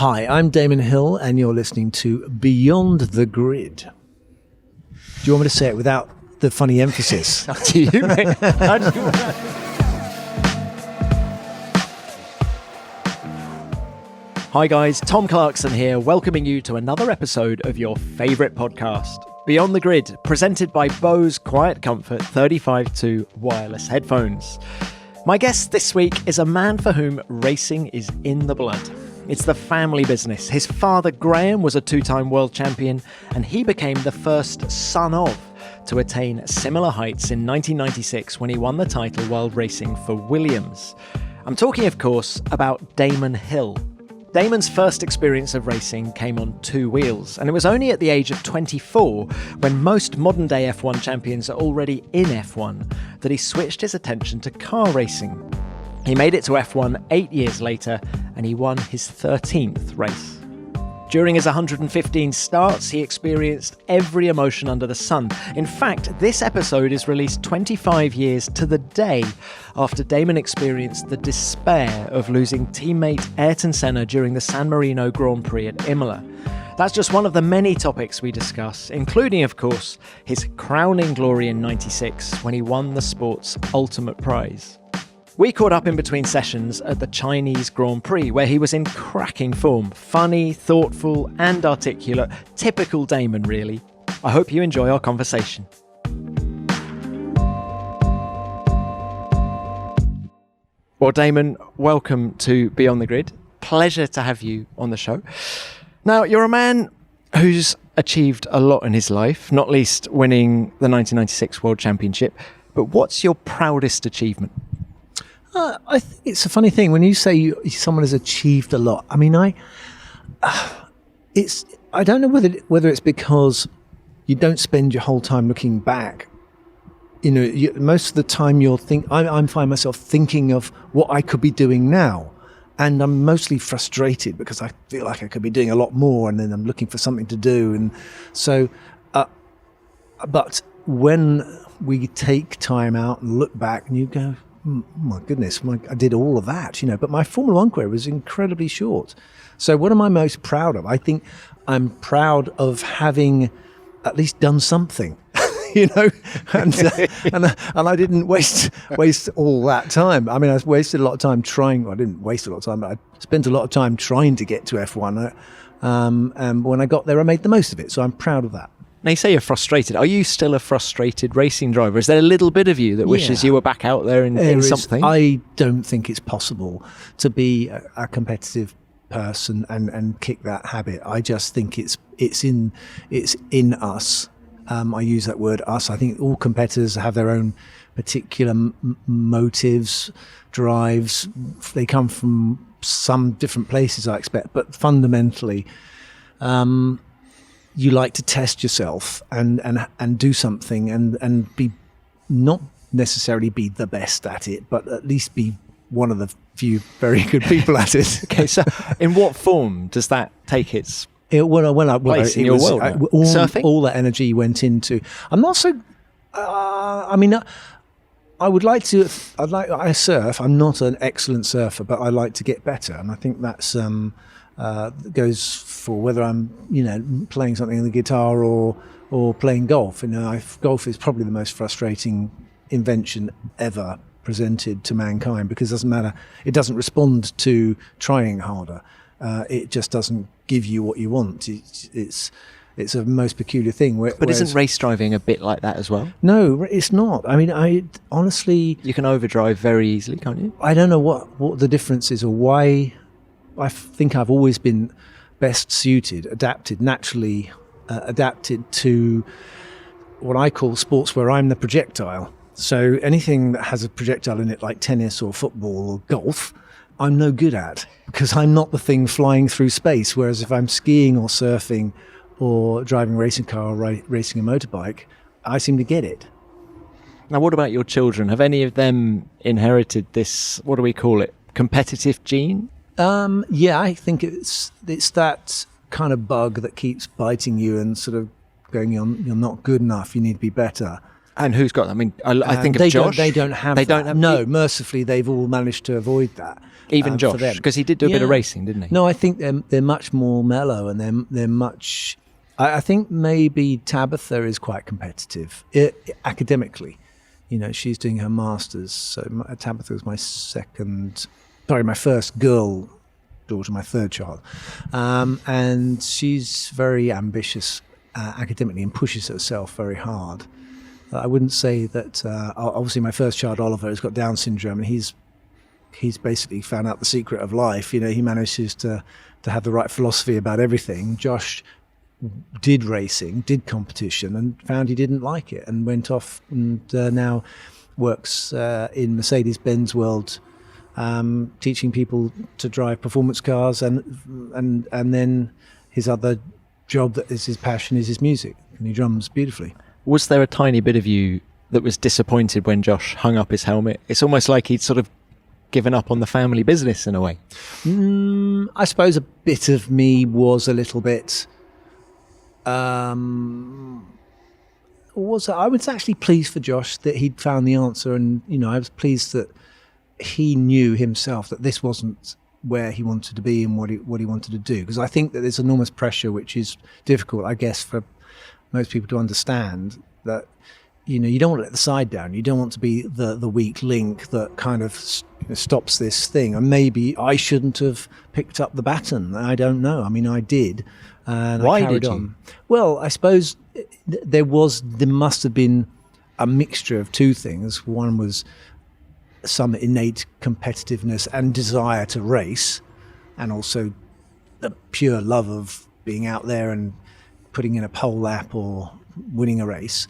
Hi, I'm Damon Hill, and you're listening to Beyond the Grid. Do you want me to say it without the funny emphasis? Up to you, mate. Hi guys, Tom Clarkson here, welcoming you to another episode of your favourite podcast, Beyond the Grid, presented by Bose Quiet Comfort 35-2 wireless headphones. My guest this week is a man for whom racing is in the blood. It's the family business. His father, Graham, was a two-time world champion, and he became the first son of to attain similar heights in 1996 when he won the title while racing for Williams. I'm talking, of course, about Damon Hill. Damon's first experience of racing came on two wheels, and it was only at the age of 24, when most modern-day F1 champions are already in F1, that he switched his attention to car racing. He made it to F1 8 years later, and he won his 13th race. During his 115 starts, he experienced every emotion under the sun. In fact, this episode is released 25 years to the day after Damon experienced the despair of losing teammate Ayrton Senna during the San Marino Grand Prix at Imola. That's just one of the many topics we discuss, including, of course, his crowning glory in '96 when he won the sport's ultimate prize. We caught up in between sessions at the Chinese Grand Prix, where he was in cracking form, funny, thoughtful and articulate, typical Damon really. I hope you enjoy our conversation. Well, Damon, welcome to Beyond the Grid. Pleasure to have you on the show. Now, you're a man who's achieved a lot in his life, not least winning the 1996 World Championship. But what's your proudest achievement? I think it's a funny thing when you say someone has achieved a lot. I mean, I don't know whether it's because you don't spend your whole time looking back. You know, most of the time I find myself thinking of what I could be doing now, and I'm mostly frustrated because I feel like I could be doing a lot more, and then I'm looking for something to do, and so. But when we take time out and look back, and you go, my goodness, I did all of that, you know, but my Formula One career was incredibly short. So what am I most proud of? I think I'm proud of having at least done something, you know, and I didn't waste all that time. I mean, I wasted a lot of time trying. Well, I didn't waste a lot of time, but I spent a lot of time trying to get to F1. And when I got there, I made the most of it. So I'm proud of that. Now, you say you're frustrated. Are you still a frustrated racing driver? Is there a little bit of you that wishes you were back out there in something? I don't think it's possible to be a competitive person and kick that habit. I just think it's in us. I use that word us. I think all competitors have their own particular motives, drives. They come from some different places, I expect, but fundamentally, you like to test yourself and do something and be not necessarily be the best at it, but at least be one of the few very good people at it. Okay, so in what form does that take its place in your world? Surfing? All that energy went into. I'm not so. I mean, I would like to. I surf. I'm not an excellent surfer, but I like to get better, and I think that's. Goes for whether I'm, you know, playing something on the guitar or playing golf. You know, golf is probably the most frustrating invention ever presented to mankind because it doesn't matter. It doesn't respond to trying harder. It just doesn't give you what you want. It's a most peculiar thing. But isn't race driving a bit like that as well? No, it's not. I mean, I honestly... You can overdrive very easily, can't you? I don't know what the difference is or why... I think I've always been best suited, naturally adapted to what I call sports where I'm the projectile. So anything that has a projectile in it, like tennis or football or golf, I'm no good at because I'm not the thing flying through space. Whereas if I'm skiing or surfing or driving a racing car or racing a motorbike, I seem to get it. Now, what about your children? Have any of them inherited this, what do we call it, competitive gene? Yeah, I think it's that kind of bug that keeps biting you and sort of going, you're not good enough, you need to be better. And who's got? I mean, I think of they Josh. They don't have. They that. don't have. No, mercifully, they've all managed to avoid that. Even Josh, for them. because he did do a bit of racing, didn't he? No, I think they're much more mellow, and they're much. I think maybe Tabitha is quite competitive academically. You know, she's doing her masters. So Tabitha was my first girl daughter, my third child, and she's very ambitious academically and pushes herself very hard. I wouldn't say that. Obviously, my first child, Oliver, has got Down syndrome, and he's basically found out the secret of life. You know, he manages to have the right philosophy about everything. Josh did racing, did competition, and found he didn't like it, and went off and now works in Mercedes-Benz world, teaching people to drive performance cars, and then his other job that is his passion is his music, and he drums beautifully. Was there a tiny bit of you that was disappointed when Josh hung up his helmet? It's almost like he'd sort of given up on the family business in a way. I suppose a bit of me was a little bit. I was actually pleased for Josh that he'd found the answer, and you know, I was pleased that he knew himself that this wasn't where he wanted to be and what he wanted to do. Because I think that there's enormous pressure, which is difficult, I guess, for most people to understand, that you know, you don't want to let the side down. You don't want to be the weak link that kind of stops this thing. And maybe I shouldn't have picked up the baton. I don't know. I mean, I did. And Why I carried did you? on. Well, I suppose there must have been a mixture of two things. One was some innate competitiveness and desire to race, and also the pure love of being out there and putting in a pole lap or winning a race.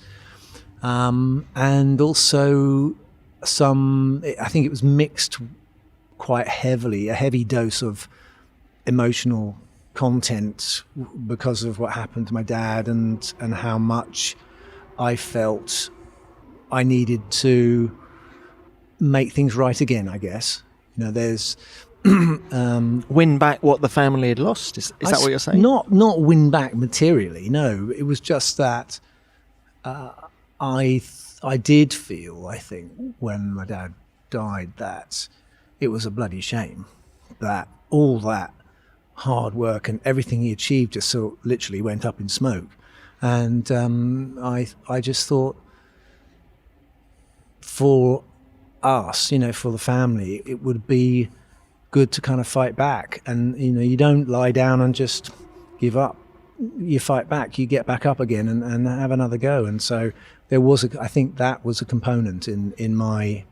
And also I think it was mixed quite heavily, a heavy dose of emotional content because of what happened to my dad, and how much I felt I needed to make things right again, I guess. You know, there's Win back what the family had lost? Is that what you're saying? Not win back materially, no. It was just that I did feel, I think, when my dad died, that it was a bloody shame that all that hard work and everything he achieved just so literally went up in smoke. And I just thought, for us, you know, for the family, it would be good to kind of fight back. And, you know, you don't lie down and just give up. You fight back, you get back up again and have another go. And so I think that was a component in my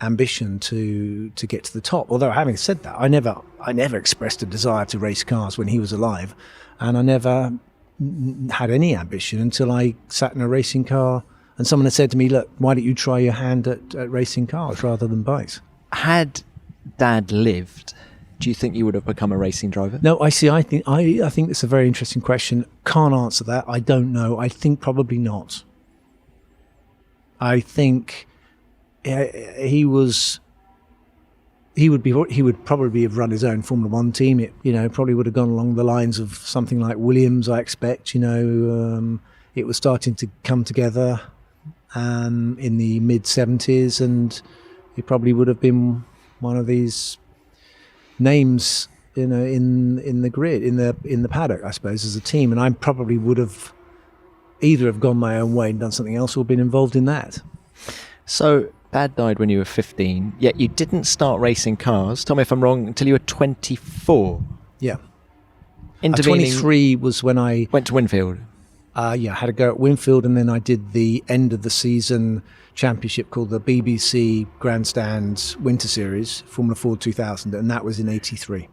ambition to get to the top. Although, having said that, I never expressed a desire to race cars when he was alive, and I never had any ambition until I sat in a racing car and someone had said to me, "Look, why don't you try your hand at racing cars rather than bikes?" Had Dad lived, do you think you would have become a racing driver? No, I see. I think it's a very interesting question. Can't answer that. I don't know. I think probably not. I think he would probably have run his own Formula One team. It, you know, probably would have gone along the lines of something like Williams, I expect. You know, it was starting to come together in the mid-70s, and he probably would have been one of these names, you know, in the grid, in the paddock, I suppose, as a team. And I probably would have either have gone my own way and done something else, or been involved in that. So Dad died when you were 15, yet you didn't start racing cars, tell me if I'm wrong, until you were 24. Yeah. 23 was when I went to Winfield. I had a go at Winfield, and then I did the end of the season championship called the BBC Grandstand Winter Series, Formula Ford 2000, and that was in 83.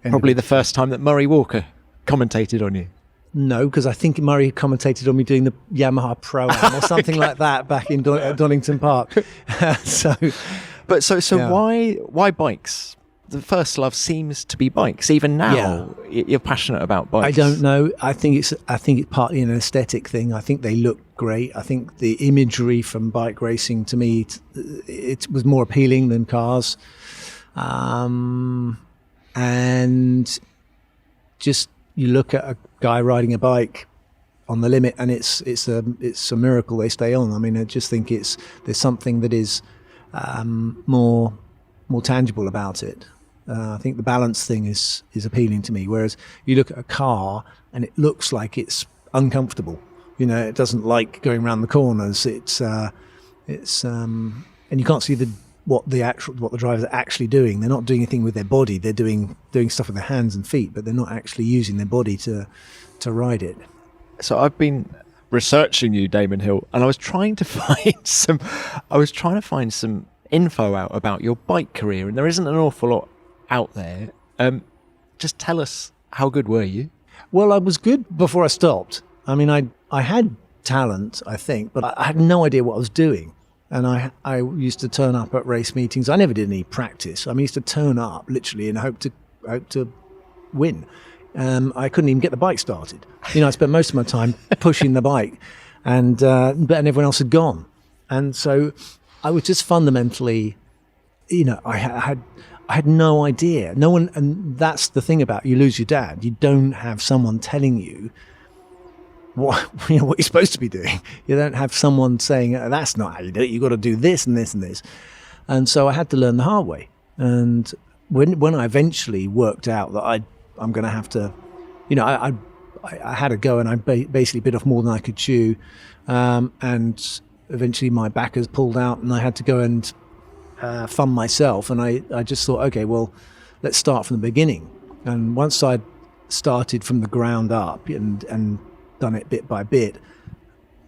Probably the first time that Murray Walker commentated on you. No, because I think Murray commentated on me doing the Yamaha Pro-Am or something like that back in Donington Park. So why bikes? The first love seems to be bikes. Even now, you're passionate about bikes. I don't know. I think it's partly an aesthetic thing. I think they look great. I think the imagery from bike racing, to me, it was more appealing than cars. And just, you look at a guy riding a bike on the limit, and it's a miracle they stay on. I mean, I just think there's something that is more tangible about it. I think the balance thing is appealing to me. Whereas you look at a car and it looks like it's uncomfortable. You know, it doesn't like going around the corners. And you can't see what the drivers are actually doing. They're not doing anything with their body. They're doing stuff with their hands and feet, but they're not actually using their body to ride it. So I've been researching you, Damon Hill, and I was trying to find some info out about your bike career, and there isn't an awful lot out there. Just tell us, how good were you? Well, I was good before I stopped. I mean, I had talent, I think, but I had no idea what I was doing. And I used to turn up at race meetings. I never did any practice. I used to turn up literally and hope to win. I couldn't even get the bike started. You know, I spent most of my time pushing the bike, and everyone else had gone. And so I was just fundamentally, you know, I had no idea. No one, and that's the thing about you lose your dad. You don't have someone telling you what you're supposed to be doing. You don't have someone saying, that's not how you do it. You've got to do this and this and this. And so I had to learn the hard way. And when I eventually worked out that I'm going to have to, you know, I had a go, and I basically bit off more than I could chew. And eventually my backers pulled out, and I had to go and fund myself. And I just thought, okay, well, let's start from the beginning. And once I'd started from the ground up and done it bit by bit,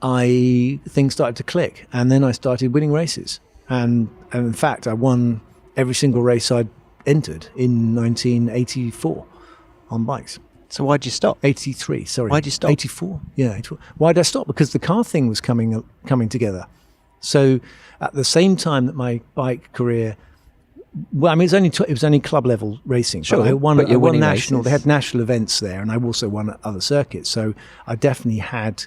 things started to click, and then I started winning races. And in fact, I won every single race I'd entered in 1984 on bikes. So why'd you stop? 83, sorry. Why'd you stop? 84, yeah. 84. Why'd I stop? Because the car thing was coming together. So at the same time that my bike career, well, I mean, it was only club level racing. Sure, but I won national. Races. They had national events there, and I also won at other circuits. So I definitely had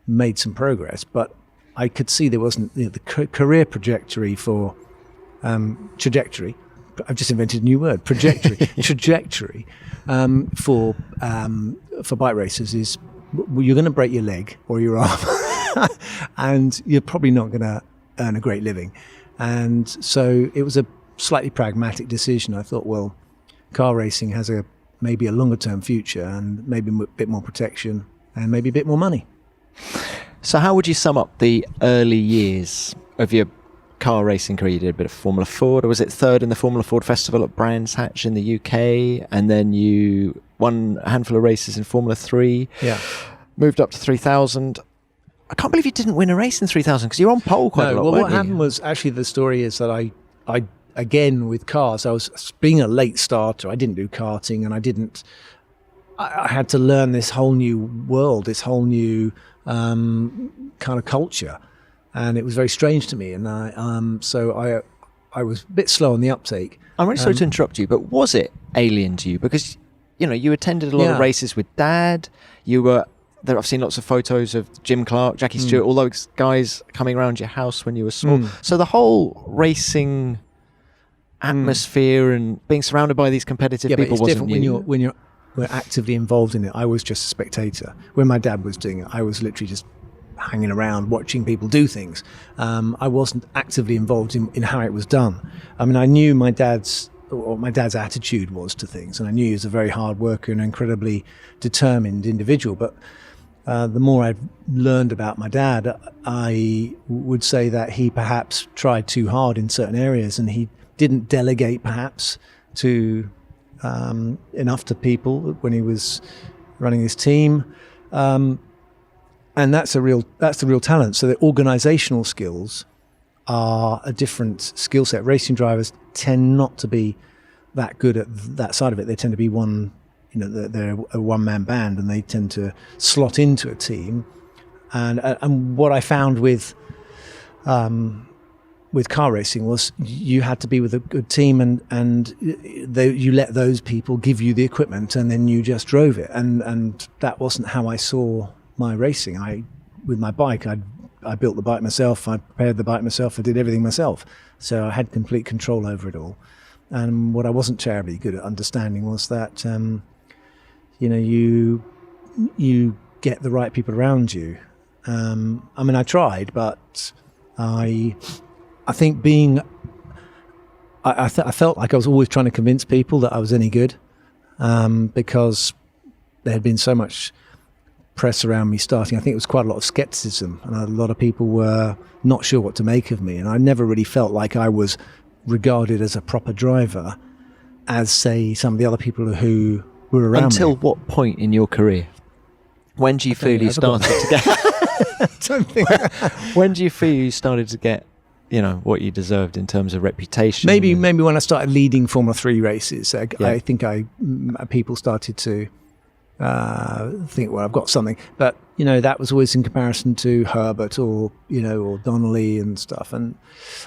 made some progress, but I could see there wasn't, you know, the career trajectory for trajectory. I've just invented a new word, trajectory for bike racers is, you're going to break your leg or your arm, and you're probably not going to earn a great living. And so it was a slightly pragmatic decision. I thought, well, car racing has maybe a longer term future, and maybe a bit more protection, and maybe a bit more money. So how would you sum up the early years of your car racing career? You did a bit of Formula Ford, or was it third in the Formula Ford Festival at Brands Hatch in the UK, and then you won a handful of races in Formula 3, moved up to 3000. I can't believe you didn't win a race in 3000, because you were on pole quite a lot. Well, what happened was, actually, the story is that I again, with cars, I was being a late starter. I didn't do karting, and I had to learn this whole new world, this whole new kind of culture, and it was very strange to me. And so I was a bit slow on the uptake. I'm really sorry to interrupt you, but was it alien to you? Because, you know, you attended a lot of races with Dad. I've seen lots of photos of Jim Clark, Jackie Stewart, all those guys coming around your house when you were small. So the whole racing atmosphere and being surrounded by these competitive people but it's wasn't different new. when you're actively involved in it. I was just a spectator. When my dad was doing it, I was literally just hanging around watching people do things. I wasn't actively involved in how it was done. I mean, I knew my dad's attitude was to things, and I knew he was a very hard worker and incredibly determined individual. But the more I've learned about my dad, I would say that he perhaps tried too hard in certain areas, and he didn't delegate perhaps to enough to people when he was running his team, and that's the real talent. So the organizational skills are a different skill set. Racing drivers tend not to be that good at that side of it. They tend to be they're a one-man band, and they tend to slot into a team. And what I found with car racing was you had to be with a good team, and you let those people give you the equipment, and then you just drove it. And that wasn't how I saw my racing. With my bike, I built the bike myself, I prepared the bike myself, I did everything myself. So I had complete control over it all. And what I wasn't terribly good at understanding was that, you get the right people around you. I mean, I tried, but I think being, I felt like I was always trying to convince people that I was any good, because there had been so much press around me starting. I think it was quite a lot of skepticism, and a lot of people were not sure what to make of me. And I never really felt like I was regarded as a proper driver, as, say, some of the other people who were around Until me. what point in your career? When do you feel you started to get... Don't think When do you feel you started to get, what you deserved in terms of reputation? maybe when I started leading Formula 3 races, I think people started to think, well, I've got something. But, that was always in comparison to Herbert or Donnelly and stuff. And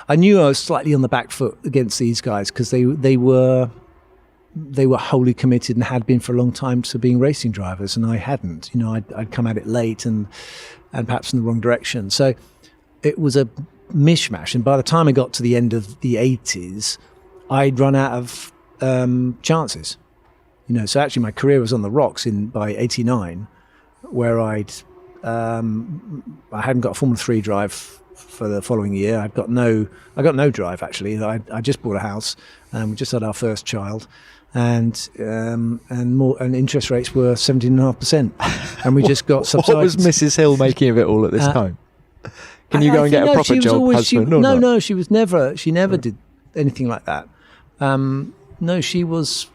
I knew I was slightly on the back foot against these guys, because they were wholly committed and had been for a long time to being racing drivers, and I hadn't. I'd come at it late and perhaps in the wrong direction. So it was a mishmash. And by the time I got to the end of the 80s, I'd run out of chances. So actually my career was on the rocks by 89, where I hadn't got a Formula 3 drive for the following year. I got no drive, actually. I just bought a house, and we just had our first child. And interest rates were 17.5%, and we just got subsidized. What was Mrs. Hill making of it all at this time? Can you go and get a proper job, husband? No, she was never. She never did anything like that. No, she was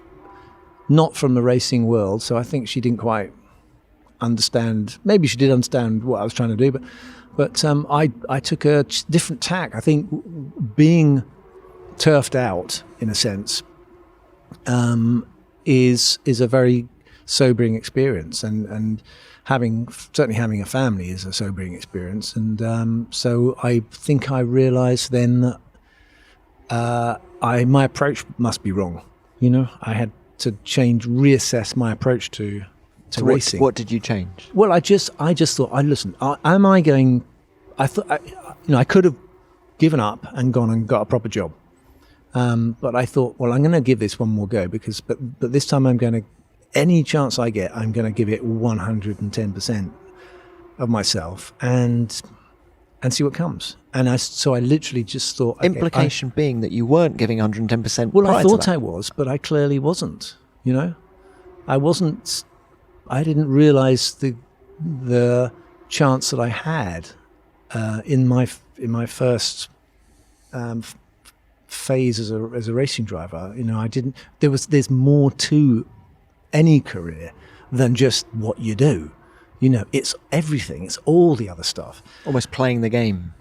not from the racing world, so I think she didn't quite understand. Maybe she did understand what I was trying to do, but I took a different tack. I think being turfed out, in a sense, is a very sobering experience, and certainly having a family is a sobering experience. And so I think I realised then that my approach must be wrong. I had to reassess my approach to racing. What did you change? Well, I just thought, listen, am I going? I thought, I could have given up and gone and got a proper job. But I thought, well, I'm going to give this one more go, but this time any chance I get, I'm going to give it 110% of myself and see what comes. And so I literally just thought... Okay, implication being that you weren't giving 110%. Well, I thought I was, but I clearly wasn't, I wasn't... I didn't realise the chance that I had in my first... phase as a racing driver. I didn't. There's more to any career than just what you do. It's everything. It's all the other stuff. Almost playing the game.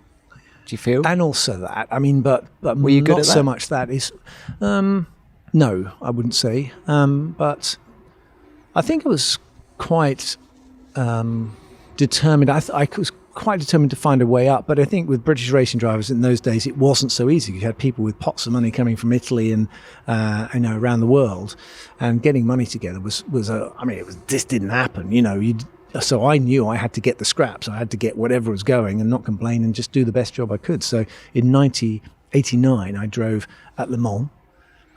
Do you feel? And also that. I mean, but were you good not at that? So much that is. No, I wouldn't say. But I think I was quite determined. I was quite determined to find a way up, but I think with British racing drivers in those days, it wasn't so easy. You had people with pots of money coming from Italy and around the world, and getting money together was this didn't happen. So I knew I had to get the scraps. I had to get whatever was going and not complain and just do the best job I could. So in 1989, I drove at Le Mans.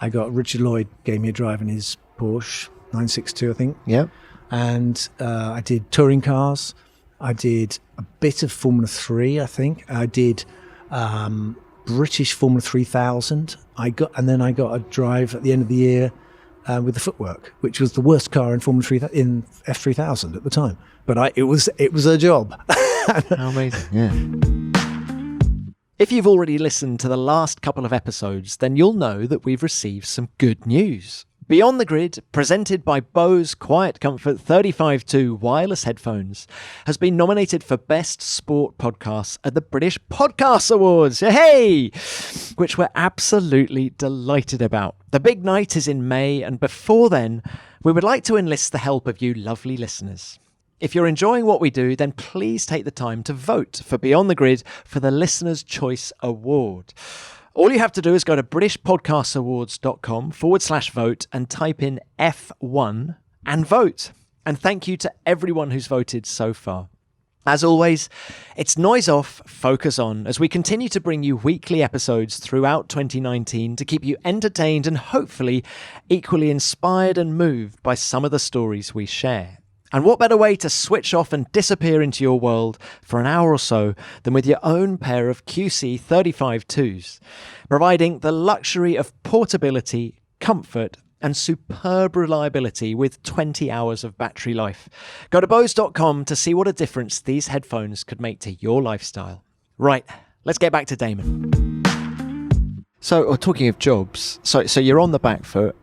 Richard Lloyd gave me a drive in his Porsche 962, I think. Yeah. And I did touring cars. I did a bit of Formula 3, I think. I did British Formula 3000. And then I got a drive at the end of the year with the footwork, which was the worst car in Formula 3 in F3000 at the time. But it was a job. How amazing! Yeah. If you've already listened to the last couple of episodes, then you'll know that we've received some good news. Beyond the Grid, presented by Bose Quiet Comfort 35.2 wireless headphones, has been nominated for Best Sport Podcast at the British Podcast Awards, hey! Which we're absolutely delighted about. The big night is in May, and before then, we would like to enlist the help of you lovely listeners. If you're enjoying what we do, then please take the time to vote for Beyond the Grid for the Listener's Choice Award. All you have to do is go to BritishPodcastAwards.com/vote and type in F1 and vote. And thank you to everyone who's voted so far. As always, it's noise off, focus on, as we continue to bring you weekly episodes throughout 2019 to keep you entertained and hopefully equally inspired and moved by some of the stories we share. And what better way to switch off and disappear into your world for an hour or so than with your own pair of QC 35.2s, providing the luxury of portability, comfort, and superb reliability with 20 hours of battery life. Go to Bose.com to see what a difference these headphones could make to your lifestyle. Right, let's get back to Damon. So, talking of jobs, so you're on the back foot.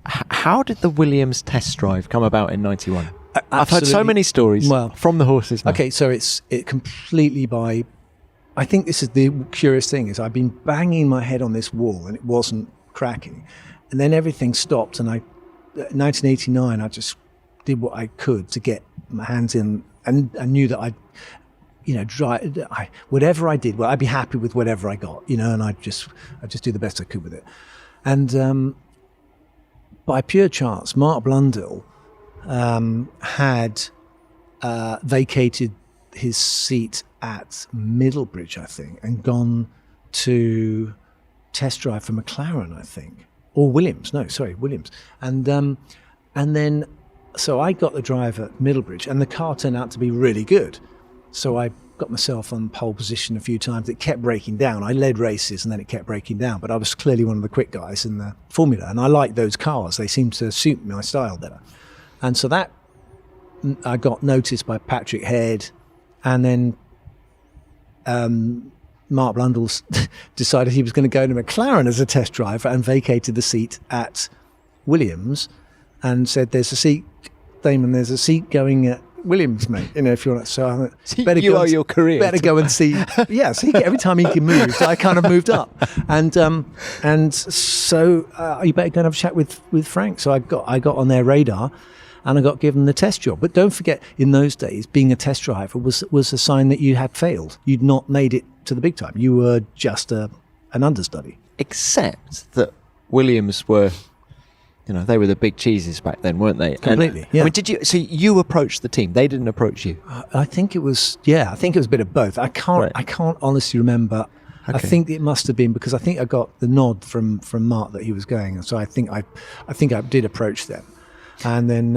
How did the Williams test drive come about in 91? I've heard so many stories from the horse's mouth. Okay, so it completely by... I think this is the curious thing, is I've been banging my head on this wall and it wasn't cracking. And then everything stopped, and 1989, I just did what I could to get my hands in, and I knew that whatever I did, I'd be happy with whatever I got, and I'd just do the best I could with it. And by pure chance, Mark Blundell had vacated his seat at Middlebridge, I think, and gone to test drive for McLaren, I think, or Williams. No, sorry, Williams. And then, so I got the drive at Middlebridge, and the car turned out to be really good. So I got myself on pole position a few times. It kept breaking down. I led races, and then it kept breaking down. But I was clearly one of the quick guys in the Formula, and I liked those cars. They seemed to suit my style better. And so that I got noticed by Patrick Head, and then Mark Blundell decided he was going to go to McLaren as a test driver and vacated the seat at Williams and said, "There's a seat, Damon, there's a seat going at Williams, mate, if you want to." So better you owe your career. Better go and see. Yeah, so every time he moved, I kind of moved up. And so you better go and have a chat with Frank. So I got on their radar, and I got given the test job. But don't forget, in those days, being a test driver was a sign that you had failed. You'd not made it to the big time. You were just an understudy. Except that Williams were, they were the big cheeses back then, weren't they? Completely. And, yeah. I mean, so you approached the team? They didn't approach you? I think it was. Yeah, I think it was a bit of both. I can't honestly remember. Okay. I think it must have been because I think I got the nod from Mark that he was going, so I think I did approach them. And then,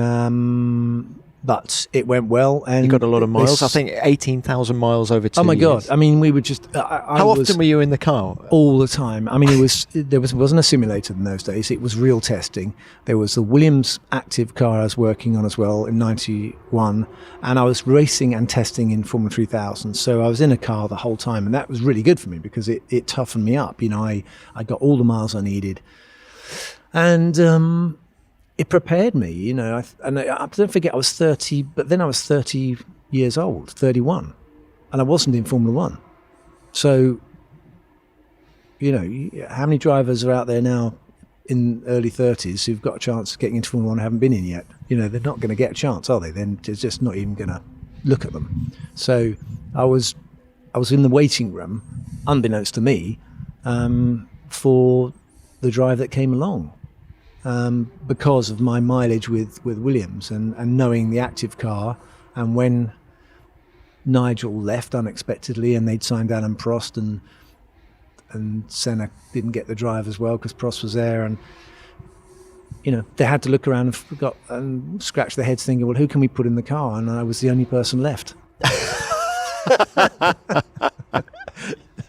but it went well. And you got a lot of miles. I think 18,000 miles over 2 years. Oh my God! I mean, we were just. How often were you in the car? All the time. I mean, there wasn't a simulator in those days. It was real testing. There was the Williams active car I was working on as well in 91, and I was racing and testing in Formula 3000. So I was in a car the whole time, and that was really good for me because it toughened me up. I got all the miles I needed, and. It prepared me, and I don't forget I was 30, but then I was 30 years old, 31, and I wasn't in Formula One. So, how many drivers are out there now in early 30s who've got a chance of getting into Formula One and haven't been in yet? They're not going to get a chance, are they? Then they're just not even going to look at them. So I was in the waiting room, unbeknownst to me, for the drive that came along. Because of my mileage with Williams and knowing the active car, and when Nigel left unexpectedly and they'd signed Alan Prost and Senna didn't get the drive as well because Prost was there, and they had to look around and scratch their heads thinking, well, who can we put in the car? And I was the only person left.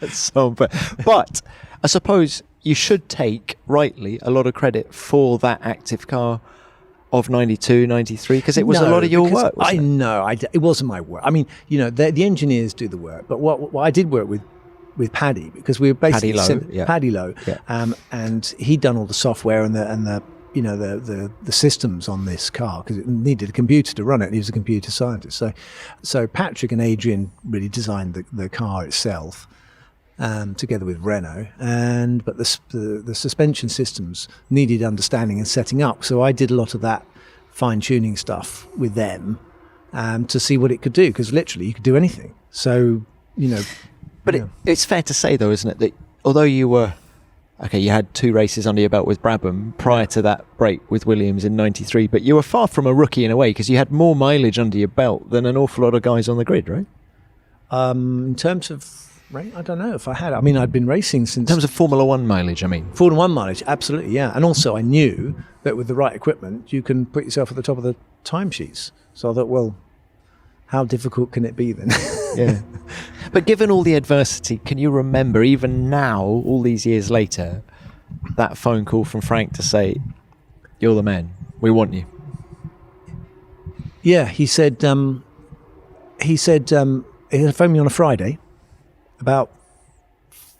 That's so bad. But I suppose you should take, rightly, a lot of credit for that active car of 92, 93, because it was a lot of your work, wasn't it? It wasn't my work. I mean, the engineers do the work, but what I did work with Paddy, because we were basically Paddy Lowe, and he'd done all the software and the systems on this car because it needed a computer to run it. He was a computer scientist, so Patrick and Adrian really designed the car itself. Together with Renault, but the suspension systems needed understanding and setting up. So I did a lot of that fine-tuning stuff with them to see what it could do, because literally you could do anything. So, But it's fair to say, though, isn't it, that although you had 2 races under your belt with Brabham prior to that break with Williams in 93, but you were far from a rookie in a way because you had more mileage under your belt than an awful lot of guys on the grid, right? In terms of I don't know if I had. I mean, I'd been racing since... In terms of Formula One mileage, I mean. Formula One mileage, absolutely, yeah. And also I knew that with the right equipment, you can put yourself at the top of the timesheets. So I thought, well, how difficult can it be then? Yeah. But given all the adversity, can you remember, even now, all these years later, that phone call from Frank to say, "You're the man, we want you"? Yeah, he said he phoned me on a Friday about...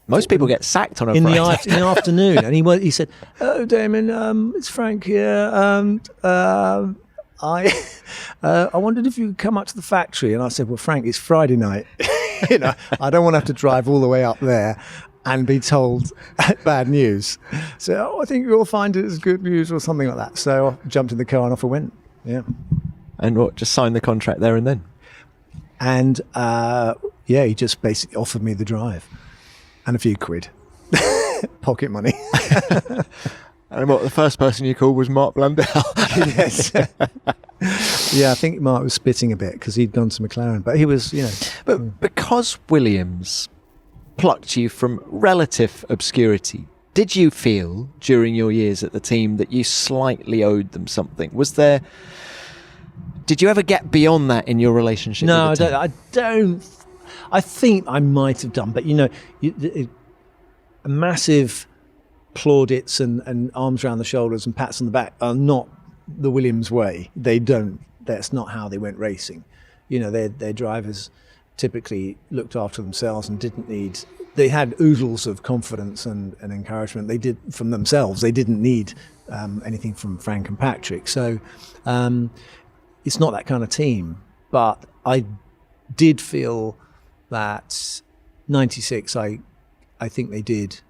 Most people get sacked on a in Friday. in the afternoon, and he said, "Oh, Damon, it's Frank here. I wondered if you could come up to the factory." And I said, "Well, Frank, it's Friday night. I don't want to have to drive all the way up there and be told bad news. So, I think you'll find it as good news," or something like that. So I jumped in the car and off I went. Yeah. And what? Just signed the contract there and then? And he just basically offered me the drive and a few quid, pocket money. And what, the first person you called was Mark Blundell? Yes. Yeah, I think Mark was spitting a bit because he'd gone to McLaren, but he was, But because Williams plucked you from relative obscurity, did you feel during your years at the team that you slightly owed them something? Did you ever get beyond that in your relationship No, with the team? I don't. I think I might have done, but a massive plaudits and arms around the shoulders and pats on the back are not the Williams way. They don't. That's not how they went racing. Their drivers typically looked after themselves and didn't need. They had oodles of confidence and encouragement. They did from themselves. They didn't need anything from Frank and Patrick. So it's not that kind of team. But I did feel that 96. I think they did.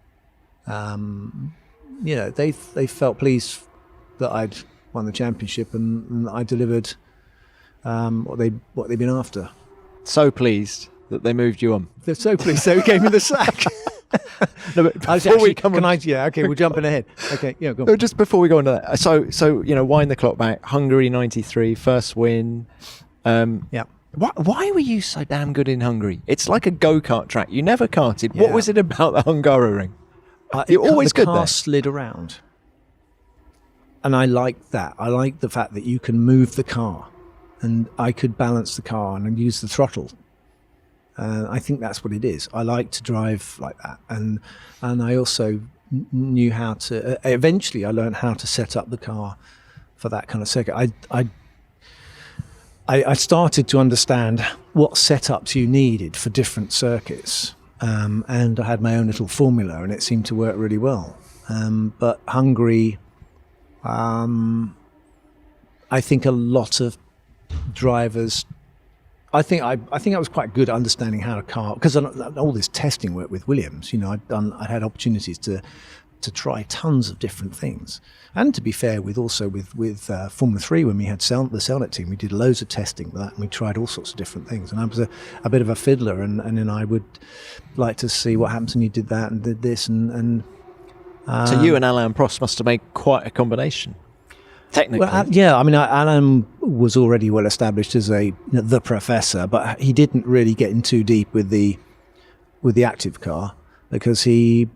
They felt pleased that I'd won the championship and I delivered what they'd been after. So pleased that they moved you on. They're so pleased, so he gave me the sack. No, but we're jumping ahead. Okay, yeah, go on. No, just before we go on to that, so wind the clock back. Hungary '93, first win. Yeah. Why were you so damn good in Hungary? It's like a go-kart track. You never karted. Yeah. What was it about the Hungaroring? You're always good there. The car slid around. And I liked that. I liked the fact that you can move the car. And I could balance the car and use the throttle. I think that's what it is. I like to drive like that. And I also knew how to... eventually, I learned how to set up the car for that kind of circuit. I started to understand what setups you needed for different circuits. And I had my own little formula, and it seemed to work really well. But Hungary, I think a lot of drivers, I think I was quite good at understanding how to car, because all this testing work with Williams, I'd had opportunities to try tons of different things. And to be fair, with Formula 3, when we had the Cellnet team, we did loads of testing with that, and we tried all sorts of different things. And I was a bit of a fiddler, and then I would like to see what happens when you did that and did this. So you and Alain Prost must have made quite a combination, technically. Well, yeah, I mean, Alain was already well established as the professor, but he didn't really get in too deep with the active car, because he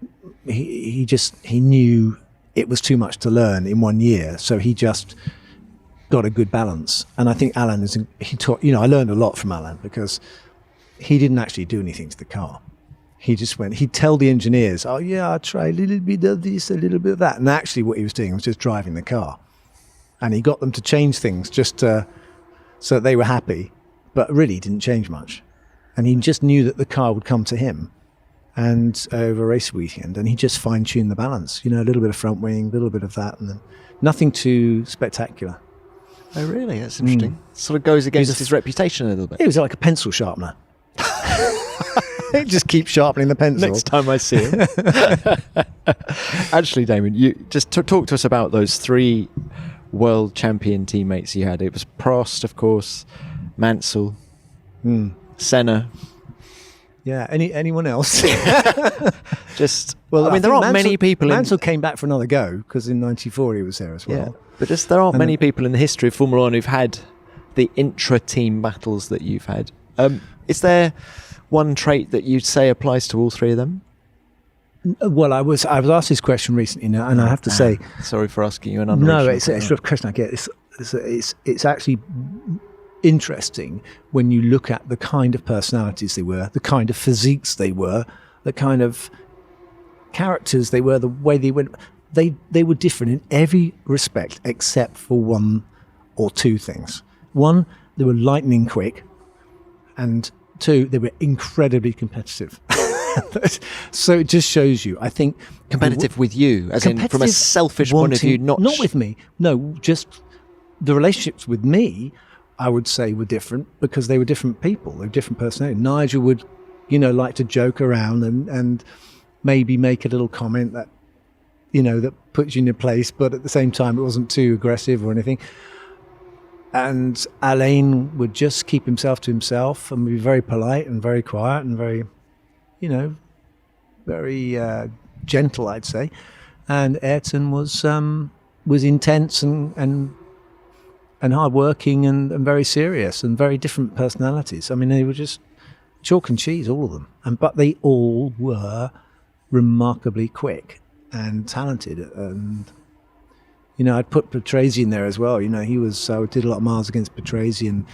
knew it was too much to learn in 1 year, so he just got a good balance. And I think Alain I learned a lot from Alain, because he didn't actually do anything to the car. He just he'd tell the engineers, "Oh yeah, I'll try a little bit of this, a little bit of that." And actually what he was doing was just driving the car. And he got them to change things just so that they were happy, but really didn't change much. And he just knew that the car would come to him and over a race weekend, and he just fine-tuned the balance. A little bit of front wing, a little bit of that, and then nothing too spectacular. Oh, really? That's interesting. Sort of goes against his reputation a little bit. It was like a pencil sharpener. Just keep sharpening the pencil. Next time I see him. Actually, Damon, you just talk to us about those three world champion teammates you had. It was Prost, of course, Mansell, Senna. Yeah, anyone else? Well, I mean, there aren't many people. Mansell came back for another go, because in '94 he was there as well. Yeah, but there aren't many people in the history of Formula One who've had the intra-team battles that you've had. Is there one trait that you'd say applies to all three of them? Well, I was asked this question recently, and I have to say, sorry for asking you an unoriginal. No, it's a question I get. It's actually interesting when you look at the kind of personalities they were, the kind of physiques they were, the kind of characters they were, the way they went. They were different in every respect except for one or two things. One, they were lightning quick, and two, they were incredibly competitive. So it just shows you, I think... Competitive with you, as in from a selfish point of view, not with me. No, just the relationships with me, I would say, were different because they were different people. They were different personalities. Nigel would, like to joke around and maybe make a little comment that, that puts you in your place, but at the same time, it wasn't too aggressive or anything. And Alain would just keep himself to himself and be very polite and very quiet and very... very gentle, I'd say. And Ayrton was intense and hardworking and very serious and very different personalities. I mean, they were just chalk and cheese, all of them. But they all were remarkably quick and talented. And I'd put Patrese in there as well. He was. I did a lot of miles against Patrese, and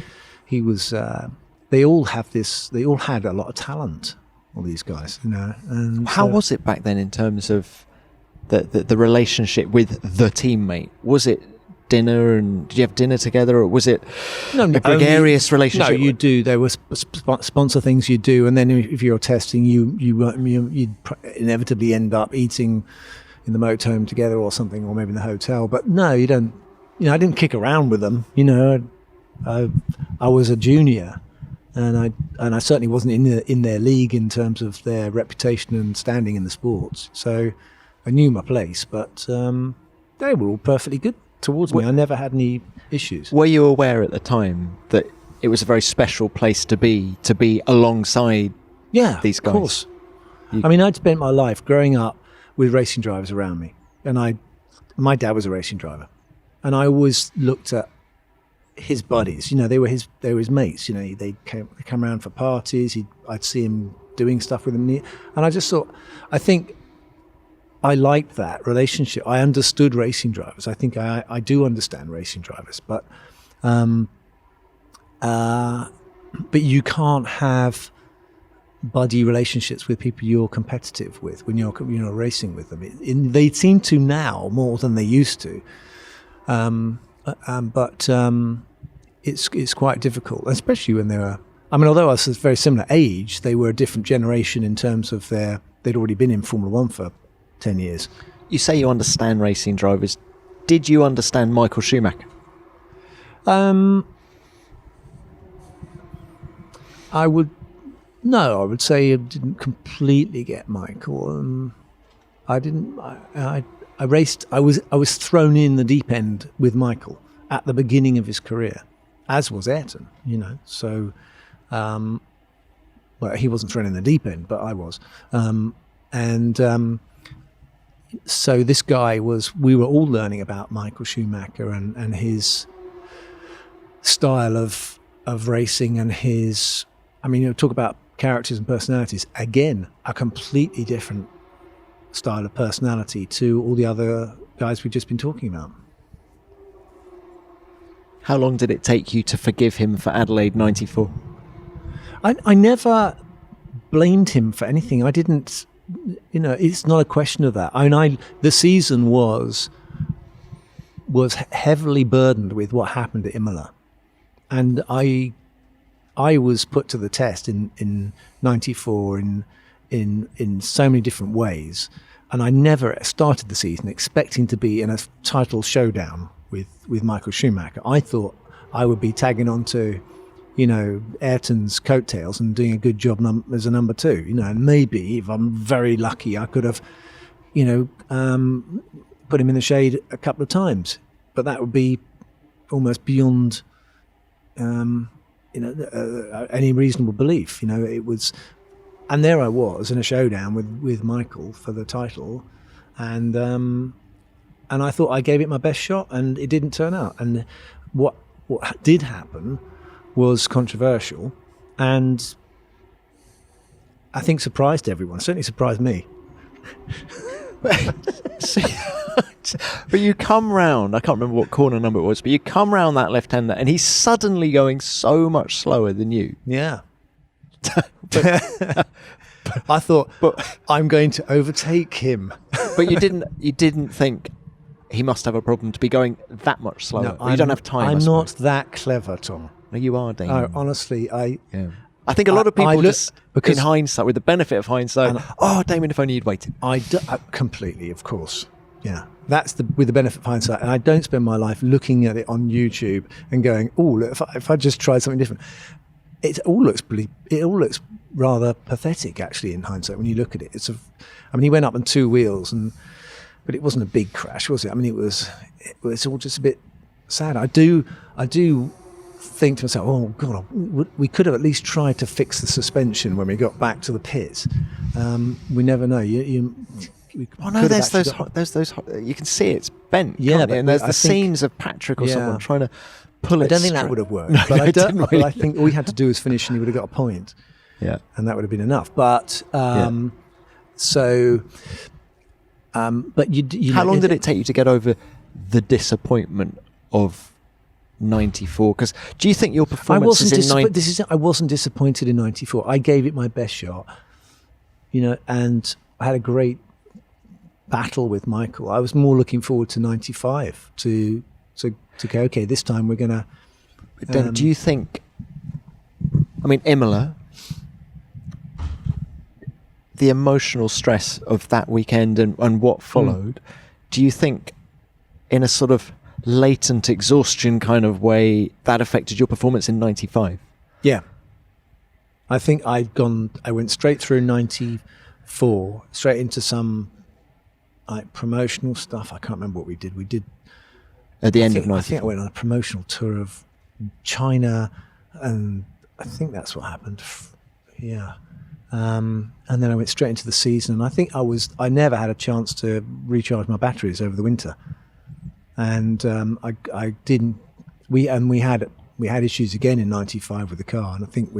he was. They all had a lot of talent. All these guys, And how was it back then in terms of the relationship with the teammate? Was it dinner, and did you have dinner together, or was it a gregarious relationship? No, you do. There were sponsor things you do, and then if you're testing, you'd inevitably end up eating in the motorhome together or something, or maybe in the hotel. But no, you don't. I didn't kick around with them. I was a junior. And I certainly wasn't in their league in terms of their reputation and standing in the sports. So I knew my place, but they were all perfectly good towards me. I never had any issues. Were you aware at the time that it was a very special place to be alongside these guys? Of course. I'd spent my life growing up with racing drivers around me. And my dad was a racing driver. And I always looked at his buddies, they were his mates. They come around for parties. I'd see him doing stuff with them, and I just thought, I think I liked that relationship. I understood racing drivers. I think I do understand racing drivers, but you can't have buddy relationships with people you're competitive with when you're racing with them. They seem to now more than they used to. But it's quite difficult, especially when they were. Although I was a very similar age, they were a different generation in terms of they'd already been in Formula One for 10 years. You say you understand racing drivers. Did you understand Michael Schumacher? I would say I didn't completely get Michael. I didn't. I raced. I was thrown in the deep end with Michael at the beginning of his career, as was Ayrton. So, he wasn't thrown in the deep end, but I was. So this guy was. We were all learning about Michael Schumacher and his style of racing and his. Talk about characters and personalities. Again, a completely different style of personality to all the other guys we've just been talking about. How long did it take you to forgive him for Adelaide 94? I never blamed him for anything. I didn't, it's not a question of that. The season was heavily burdened with what happened at Imola. And I was put to the test in 94 in so many different ways, and I never started the season expecting to be in a title showdown with Michael Schumacher. I thought I would be tagging on to, Ayrton's coattails and doing a good job as a number two, and maybe if I'm very lucky, I could have, put him in the shade a couple of times, but that would be almost beyond, any reasonable belief. It was. And there I was in a showdown with Michael for the title, and I thought I gave it my best shot, and it didn't turn out. And what did happen was controversial, and I think surprised everyone. Certainly surprised me. But you come round, I can't remember what corner number it was, but you come round that left-hander and he's suddenly going so much slower than you. Yeah. I thought, I'm going to overtake him. But you didn't think he must have a problem to be going that much slower. No, you don't have time. I'm not that clever, Tom. No, you are, Damon. Honestly, I think a lot of people because in hindsight, with the benefit of hindsight, Damon, if only you'd waited. Completely, of course. Yeah, that's with the benefit of hindsight. And I don't spend my life looking at it on YouTube and going, "Oh, look, if I just tried something different." It all looks rather pathetic, actually, in hindsight. When you look at it, he went up on two wheels, but it wasn't a big crash, was it? I mean, it was all just a bit sad. I do think to myself, oh God, we could have at least tried to fix the suspension when we got back to the pits. We never know. There's those. You can see it's bent. Yeah, and there's the scenes of Patrick or someone trying to pull it. I don't think that would have worked. No, but I think all he had to do was finish, and he would have got a point. Yeah, and that would have been enough. But but you. How long did it take you to get over the disappointment of 94? Because do you think your performance I wasn't disappointed in 94. I gave it my best shot, and I had a great battle with Michael. I was more looking forward to 95 to go, okay, this time we're gonna. Do you think? I mean, Imola. The emotional stress of that weekend and what followed. Do you think, in a sort of latent exhaustion kind of way, that affected your performance in 95? Yeah. I think I went straight through 94, straight into some promotional stuff. I can't remember what we did. At the end of 94. I think I went on a promotional tour of China, and I think that's what happened. Yeah. And then I went straight into the season, and I think I never had a chance to recharge my batteries over the winter. And I didn't. We had issues again in 95 with the car, and I think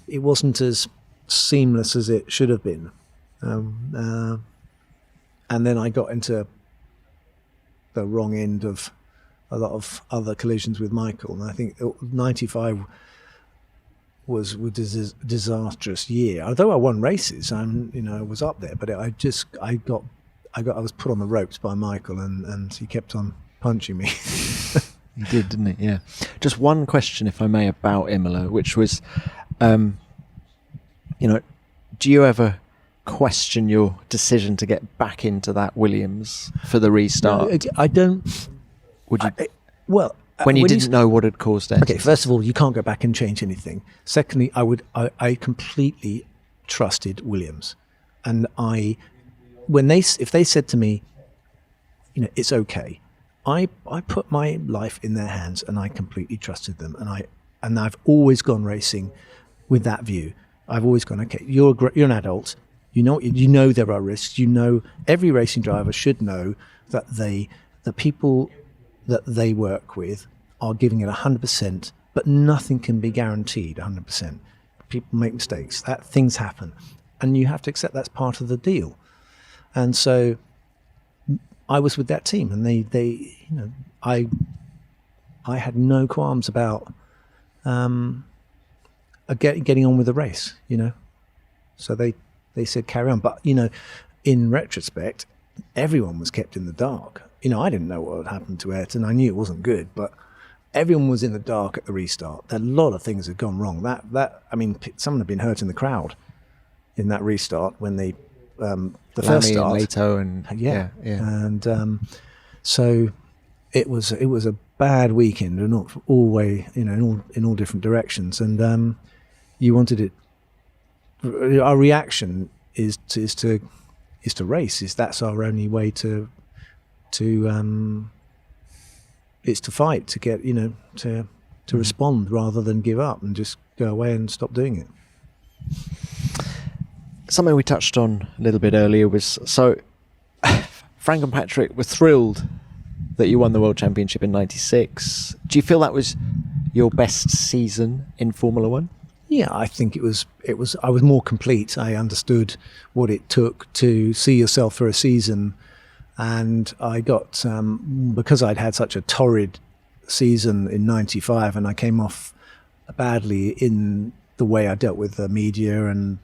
it wasn't as seamless as it should have been. And then I got into the wrong end of a lot of other collisions with Michael, and I think 95 was a disastrous year. Although I won races, I was up there, but I was put on the ropes by Michael, and he kept on punching me. He did, didn't he? Yeah. Just one question, if I may, about Imola, which was, do you ever question your decision to get back into that Williams for the restart? No, I don't. Would you? When you didn't know what had caused it. Okay, first of all, you can't go back and change anything. Secondly, I completely trusted Williams, and if they said to me, it's okay, I put my life in their hands, and I completely trusted them, and I've always gone racing with that view. I've always gone, okay, you're an adult, you know there are risks, every racing driver should know that the people that they work with are giving it 100%, but nothing can be guaranteed 100%. People make mistakes, things happen, and you have to accept that's part of the deal. And so I was with that team, and I had no qualms about getting on with the race, So they said carry on, but in retrospect, everyone was kept in the dark. I didn't know what had happened to Ayrton. I knew it wasn't good, but everyone was in the dark at the restart. A lot of things had gone wrong. Someone had been hurt in the crowd in that restart when they the first start. And Leto and yeah. And so it was a bad weekend, and not all way, in all different directions. And you wanted it. Our reaction is to race. That's our only way to it's to fight, to get to respond rather than give up and just go away and stop doing it. Something we touched on a little bit earlier was, so Frank and Patrick were thrilled that you won the World Championship in 96. Do you feel that was your best season in Formula One? Yeah, I think it was. I was more complete. I understood what it took to see yourself for a season, and I got because I'd had such a torrid season in '95, and I came off badly in the way I dealt with the media, and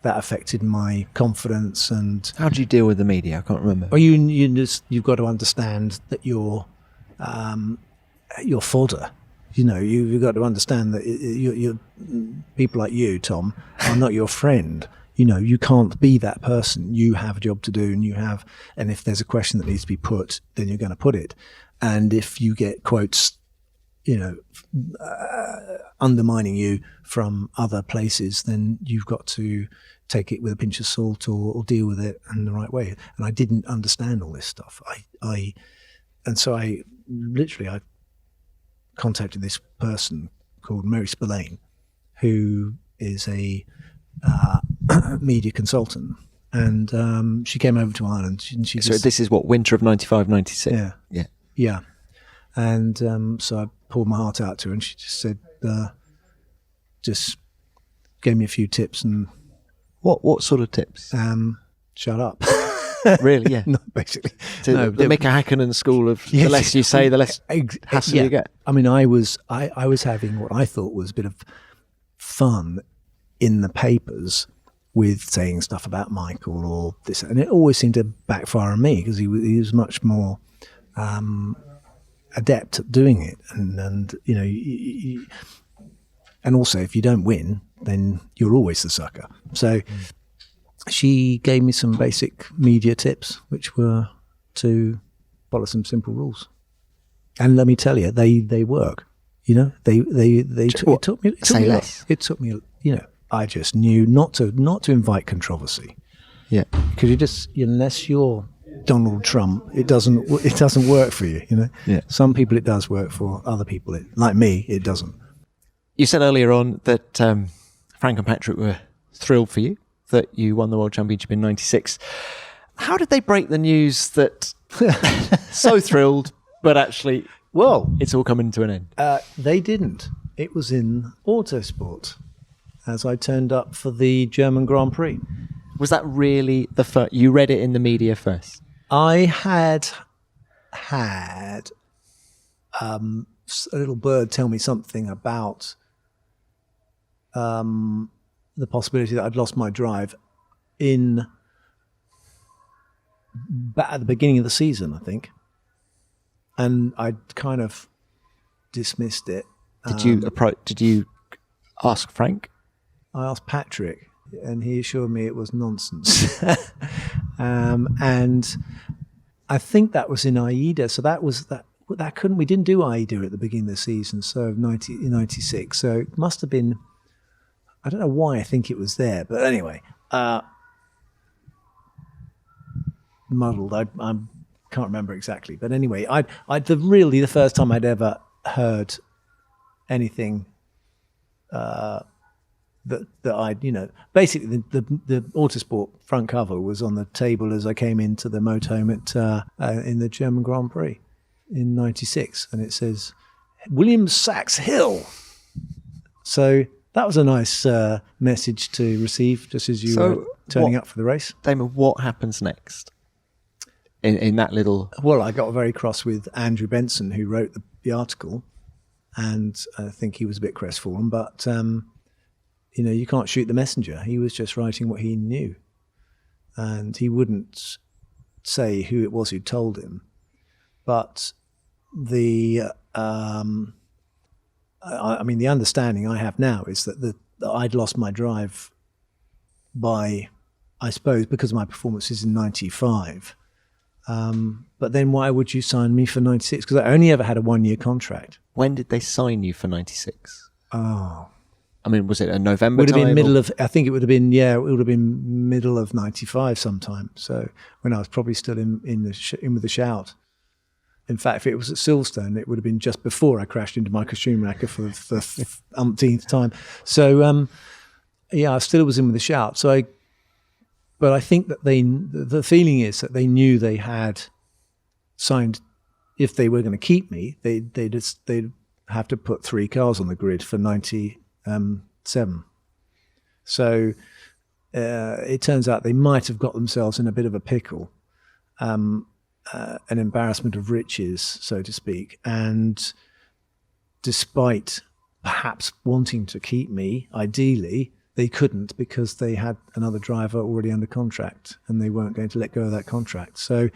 that affected my confidence. And how do you deal with the media? I can't remember. well, you've got to understand that you're fodder. You've got to understand that you're people like you, Tom, are not your friend. You can't be that person. You have a job to do, and if there's a question that needs to be put, then you're going to put it. And if you get quotes, undermining you from other places, then you've got to take it with a pinch of salt or deal with it in the right way. And I didn't understand all this stuff. So I contacted this person called Mary Spillane, who is a media consultant, and she came over to Ireland. So this is what, winter of 95, 96? Yeah. And so I pulled my heart out to her, and she just said, just gave me a few tips. And what sort of tips? Shut up. Really? Yeah. No, basically. The Mika Hakkinen school of the less you say, the less hassle you get. I mean, I was having what I thought was a bit of fun in the papers with saying stuff about Michael or this, and it always seemed to backfire on me because he was much more adept at doing it, and and also if you don't win, then you're always the sucker. So she gave me some basic media tips, which were to follow some simple rules. And let me tell you, they work. It took me. I just knew not to invite controversy. Yeah, because unless you're Donald Trump, it doesn't work for you. Yeah. Some people it does work for, other people like me, it doesn't. You said earlier on that Frank and Patrick were thrilled for you that you won the World Championship in 96. How did they break the news that so thrilled, but actually, it's all coming to an end? They didn't. It was in Autosport as I turned up for the German Grand Prix. Was that really the first? You read it in the media first? I had a little bird tell me something about the possibility that I'd lost my drive at the beginning of the season, I think. And I kind of dismissed it. Did you ask Frank? I asked Patrick, and he assured me it was nonsense. And I think that was in AIDA. So we didn't do AIDA at the beginning of the season, so 96. So it must have been, I don't know why I think it was there, but anyway, muddled. I can't remember exactly, but anyway, the first time I'd ever heard anything that I'd, basically the Autosport front cover was on the table as I came into the motorhome in the German Grand Prix in 96, and it says Williams Sachs Hill. So that was a nice message to receive just as you were turning up for the race. Damon, what happens next in that little... Well, I got very cross with Andrew Benson, who wrote the article, and I think he was a bit crestfallen, but you can't shoot the messenger. He was just writing what he knew, and he wouldn't say who it was who told him. But the understanding I have now is that I'd lost my drive by, I suppose, because of my performances in 95. But then why would you sign me for 96? Because I only ever had a 1-year contract. When did they sign you for 96? Oh. I mean, was it a November Would have time? I think it would have been, it would have been middle of 95 sometime. So when I was probably still in with the shout. In fact, if it was at Silverstone, it would have been just before I crashed into Michael Schumacher for the umpteenth time. So, I still was in with the shout. But I think that the feeling is that they knew they had signed if they were going to keep me, they'd have to put 3 cars on the grid for 97. So it turns out they might have got themselves in a bit of a pickle, an embarrassment of riches, so to speak. And despite perhaps wanting to keep me, ideally, they couldn't because they had another driver already under contract and they weren't going to let go of that contract. So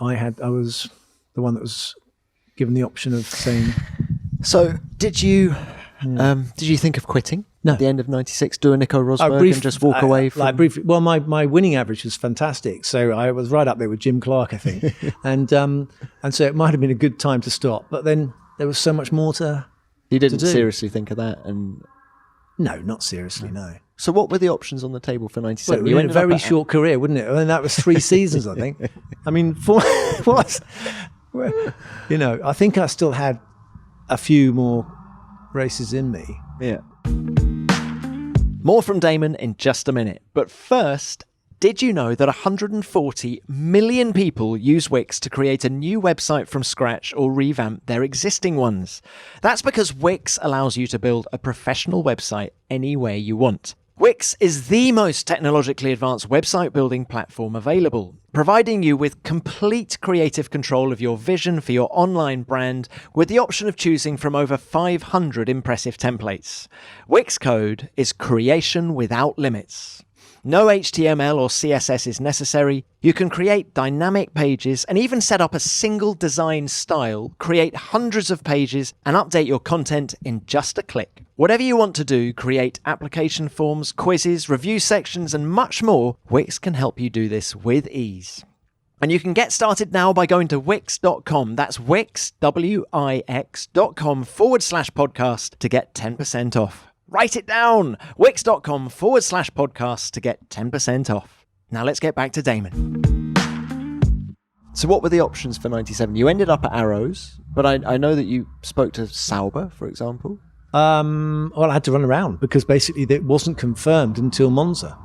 I was the one that was given the option of saying. So did you think of quitting? No. At the end of 96, do a Nico Rosberg and just walk away from... Like briefly, well, my winning average was fantastic. So I was right up there with Jim Clark, I think. and so it might have been a good time to stop. But then there was so much more to You didn't do. seriously think of that? No, not seriously, no. So what were the options on the table for 97? Well, you had a very short career, wouldn't it? I mean, that was 3 seasons, I think. I mean, what? You know, I think I still had a few more races in me. Yeah. More from Damon in just a minute. But first, did you know that 140 million people use Wix to create a new website from scratch or revamp their existing ones? That's because Wix allows you to build a professional website any way you want. Wix is the most technologically advanced website building platform available, providing you with complete creative control of your vision for your online brand with the option of choosing from over 500 impressive templates. Wix code is creation without limits. No HTML or CSS is necessary. You can create dynamic pages and even set up a single design style, create hundreds of pages, and update your content in just a click. Whatever you want to do, create application forms, quizzes, review sections, and much more, Wix can help you do this with ease. And you can get started now by going to Wix.com. That's Wix, Wix.com/podcast to get 10% off. Write it down! Wix.com/podcast to get 10% off. Now let's get back to Damon. So what were the options for 97? You ended up at Arrows, but I know that you spoke to Sauber, for example. Well, I had to run around because basically it wasn't confirmed until Monza.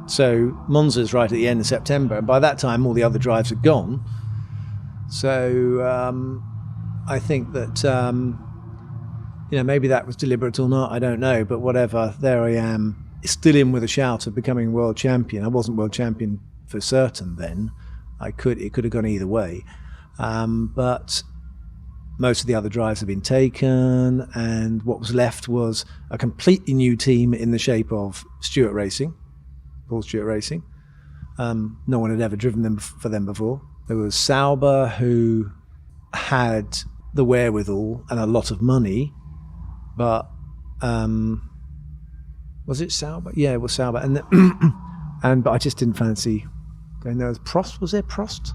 So Monza's right at the end of September, and by that time all the other drives had gone. So I think that maybe that was deliberate or not, I don't know, but whatever, there I am, still in with a shout of becoming world champion. I wasn't world champion for certain then. It could have gone either way. But most of the other drives have been taken, and what was left was a completely new team in the shape of Stewart Racing, Paul Stewart Racing. No one had ever driven for them before. There was Sauber, who had the wherewithal and a lot of money, but was it Sauber? Yeah, it was Sauber, but I just didn't fancy going there. Was Prost? Was there Prost?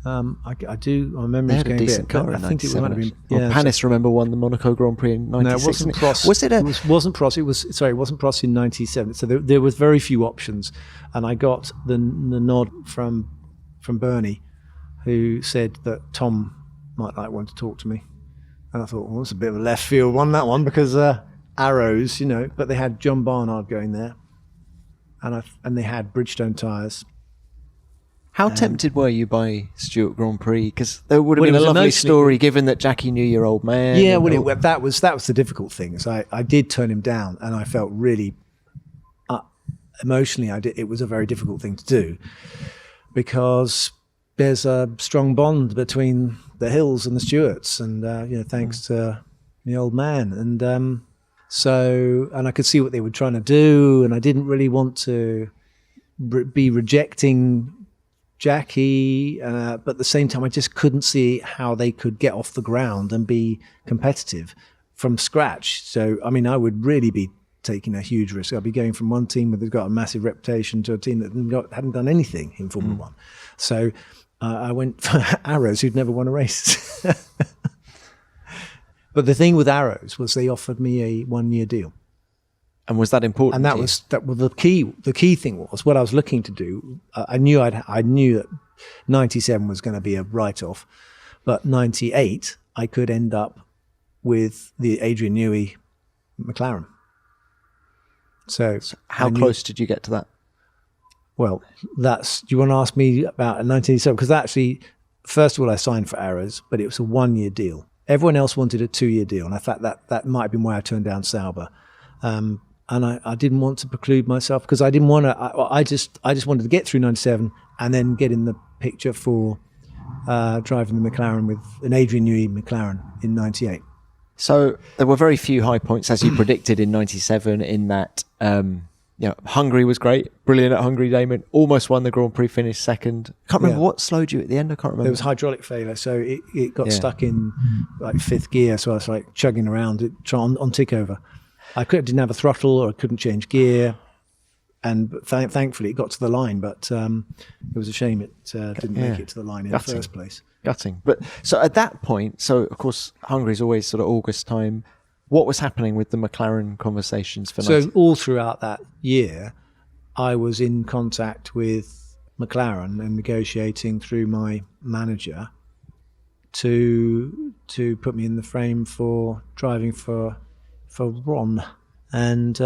I do. My memory's going a decent car. I think it might have been. Yeah, Panis, remember, won the Monaco Grand Prix in 96. No, it wasn't Prost. Was it? It wasn't Prost. It wasn't Prost in 97. So there was very few options, and I got the nod from Bernie, who said that Tom might want to talk to me. And I thought, well, it's a bit of a left field one, that one, because Arrows, but they had John Barnard going there, and they had Bridgestone tyres. How tempted were you by Stewart Grand Prix? Because there would have been a lovely story, given that Jackie knew your old man. Yeah, that was the difficult thing. So I did turn him down, and I felt really emotionally. It was a very difficult thing to do because there's a strong bond between the Hills and the Stewarts, and thanks to the old man, and I could see what they were trying to do, and I didn't really want to be rejecting Jackie, but at the same time I just couldn't see how they could get off the ground and be competitive from scratch. So I mean, I would really be taking a huge risk. I'd be going from one team that's got a massive reputation to a team that hadn't done anything in Formula One. So I went for Arrows, who'd never won a race. But the thing with Arrows was they offered me a 1-year deal. And was that important? And that was the key. The key thing was what I was looking to do. I knew that 97 was going to be a write-off, but 98 I could end up with the Adrian Newey McLaren. So how close did you get to that? Well, do you want to ask me about 1987? Because actually, first of all, I signed for Arrows, but it was a 1-year deal. Everyone else wanted a 2-year deal, and I thought that might have been why I turned down Sauber. And I didn't want to preclude myself because I didn't want to. I just wanted to get through '97 and then get in the picture for driving the McLaren with an Adrian Newey McLaren in '98. So there were very few high points, as you predicted in '97. In that, Hungary was great, brilliant at Hungary. Damon almost won the Grand Prix, finished second. Can't remember what slowed you at the end. I can't remember. There was hydraulic failure, so it got stuck in like 5th gear. So I was like chugging around it on tick over. Didn't have a throttle, or I couldn't change gear, and thankfully it got to the line. But it was a shame it didn't make it to the line in the first place. Gutting. But so at that point, so of course Hungary's always sort of August time. What was happening with the McLaren conversations for? So all throughout that year, I was in contact with McLaren and negotiating through my manager to put me in the frame for driving for Ron, and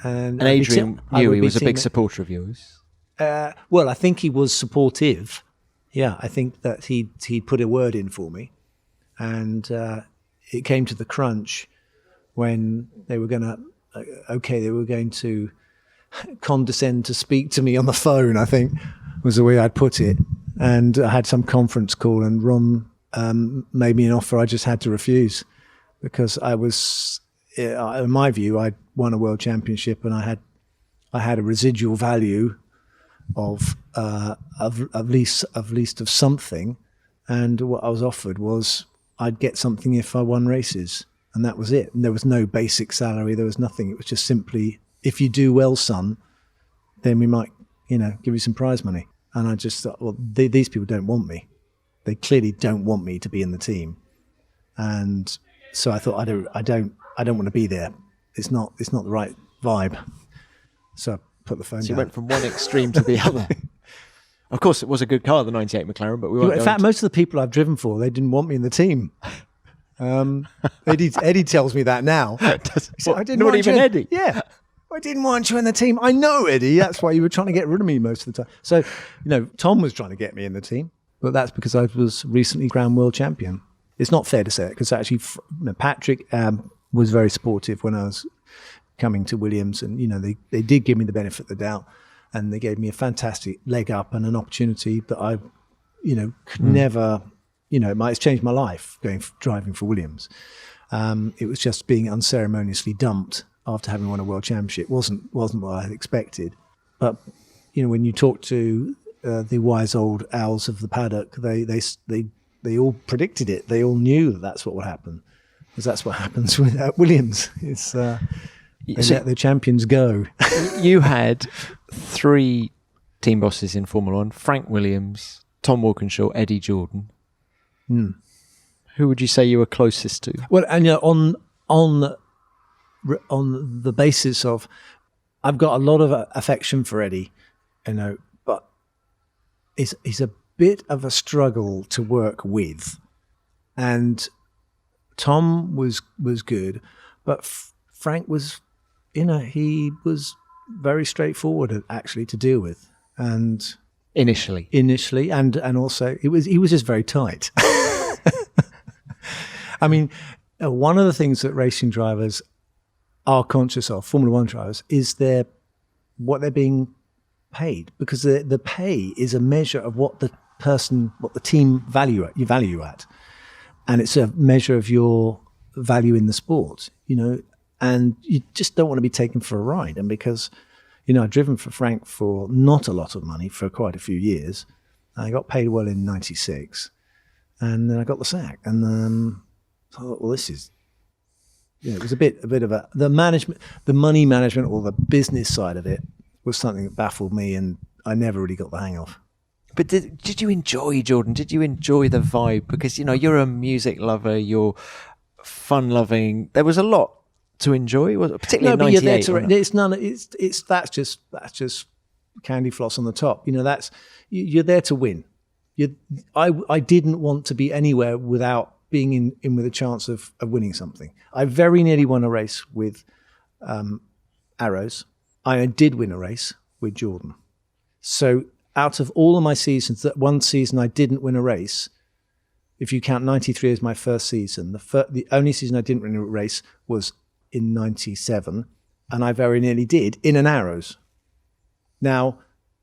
Adrian Newey was a big supporter of yours. Well, I think he was supportive. Yeah, I think that he put a word in for me, and it came to the crunch when they were going to condescend to speak to me on the phone, I think was the way I'd put it. And I had some conference call, and Ron made me an offer I just had to refuse, because I was, in my view, I'd won a world championship, and I had a residual value of least of something, and what I was offered was I'd get something if I won races, and that was it. And there was no basic salary, there was nothing. It was just simply, if you do well, son, then we might, give you some prize money. And I just thought, well, these people don't want me. They clearly don't want me to be in the team, and so I thought, I don't want to be there. It's not the right vibe. So I put the phone down. So you went from one extreme to the other. Of course, it was a good car, the '98 McLaren, but we weren't. In fact, most of the people I've driven for, they didn't want me in the team. Eddie tells me that now. I didn't want even Eddie. Yeah, I didn't want you in the team. I know, Eddie. That's why you were trying to get rid of me most of the time. So, Tom was trying to get me in the team, but that's because I was recently Grand World Champion. It's not fair to say it, because actually Patrick was very supportive when I was coming to Williams, and they did give me the benefit of the doubt, and they gave me a fantastic leg up and an opportunity that I could never, it's changed my life driving for Williams. It was just being unceremoniously dumped after having won a world championship. Wasn't what I had expected. But when you talk to the wise old owls of the paddock, they all predicted it. They all knew that that's what would happen, because that's what happens with Williams. It's they let the champions go. You had 3 team bosses in Formula One: Frank Williams, Tom Walkinshaw, Eddie Jordan. Who would you say you were closest to? Well, and on the basis of, I've got a lot of affection for Eddie, but he's a bit of a struggle to work with, and Tom was good, but Frank was, he was very straightforward actually to deal with, and initially, and also he was just very tight. I mean, one of the things that racing drivers are conscious of, Formula One drivers, is what they're being paid, because the pay is a measure of what the team value at, and it's a measure of your value in the sport, and you just don't want to be taken for a ride. And because I'd driven for Frank for not a lot of money for quite a few years, I got paid well in '96, and then I got the sack, and I thought, well, this is, it was a bit of the money management, or the business side of it was something that baffled me, and I never really got the hang of. But did you enjoy, Jordan? Did you enjoy the vibe? Because you're a music lover, you're fun loving. There was a lot to enjoy, particularly in '98. That's just candy floss on the top. You're there to win. I didn't want to be anywhere without being in with a chance of winning something. I very nearly won a race with Arrows. I did win a race with Jordan. So out of all of my seasons, that one season I didn't win a race, if you count 93 as my first season, the only season I didn't win a race was in 97, and I very nearly did in an Arrows. Now,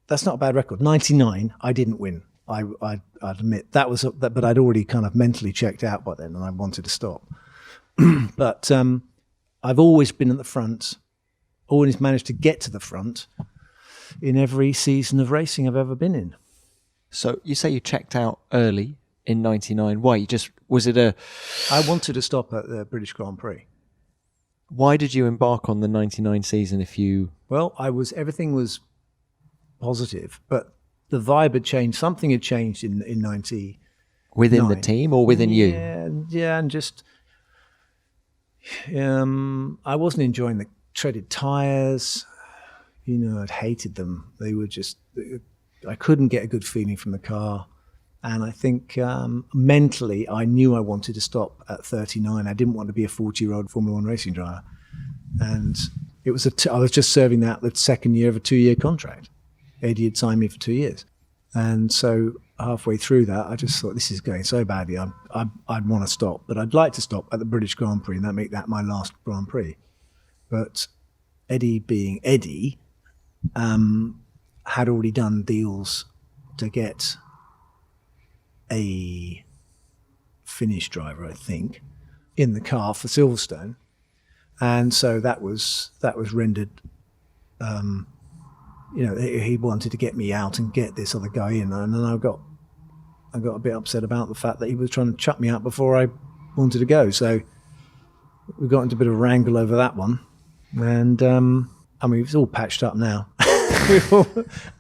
that's not a bad record. 99, I didn't win. I'd admit that was, but I'd already kind of mentally checked out by then, and I wanted to stop. But I've always been at the front, always managed to get to the front in every season of racing I've ever been in. So you say you checked out early in 99. Why? I wanted to stop at the British Grand Prix. Why did you embark on the 99 season if you... Well, everything was positive, but the vibe had changed. Something had changed in 90. Within the team or within you? Yeah, and just... I wasn't enjoying the treaded tyres. I'd hated them. They were just... I couldn't get a good feeling from the car. And I think mentally, I knew I wanted to stop at 39. I didn't want to be a 40-year-old Formula One racing driver. And it was I was just serving the second year of a 2-year contract. Eddie had signed me for 2 years. And so halfway through that, I just thought, this is going so badly. I'd want to stop. But I'd like to stop at the British Grand Prix and make that my last Grand Prix. But Eddie being Eddie, had already done deals to get a Finnish driver, I think, in the car for Silverstone, and so that was rendered. He wanted to get me out and get this other guy in, and then I got a bit upset about the fact that he was trying to chuck me out before I wanted to go. So we got into a bit of a wrangle over that one, and it's all patched up now.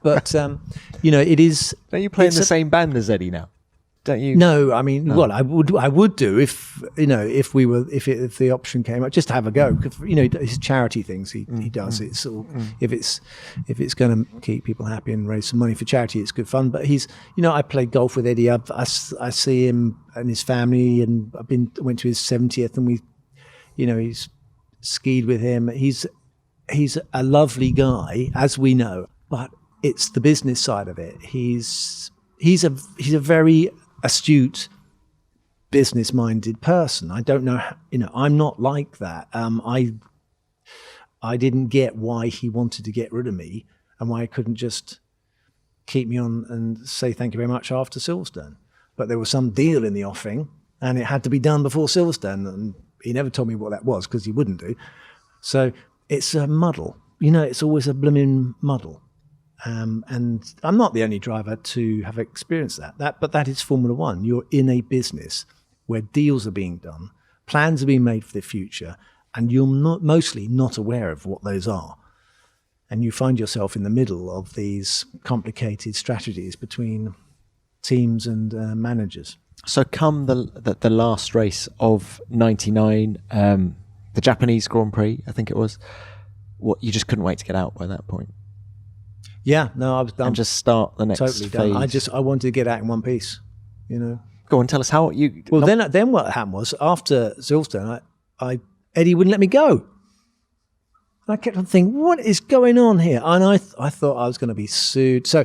But it is. Don't you play in the same band as Eddie now? Don't you? No, I mean, well, I would do if the option came up, just to have a go. His charity things he does. It's all, if it's going to keep people happy and raise some money for charity, it's good fun. But I played golf with Eddie. I see him and his family, and went to his 70th, and he's skied with him. He's a lovely guy, as we know, but it's the business side of it. He's a very astute, business-minded person. I don't know, I'm not like that. I didn't get why he wanted to get rid of me and why he couldn't just keep me on and say thank you very much after Silverstone. But there was some deal in the offing, and it had to be done before Silverstone, and he never told me what that was because he wouldn't do. So it's a muddle. It's always a blooming muddle. And I'm not the only driver to have experienced that. But that is Formula One. You're in a business where deals are being done, plans are being made for the future, and you're mostly not aware of what those are. And you find yourself in the middle of these complicated strategies between teams and managers. So come the last race of 99, the Japanese Grand Prix, I think it was, you just couldn't wait to get out by that point. Yeah, no, I was done. And just start the next totally phase. Done. I wanted to get out in one piece, Go on, tell us how you... Well, then what happened was, after Silverstone, Eddie wouldn't let me go. And I kept on thinking, what is going on here? And I thought I was going to be sued. So,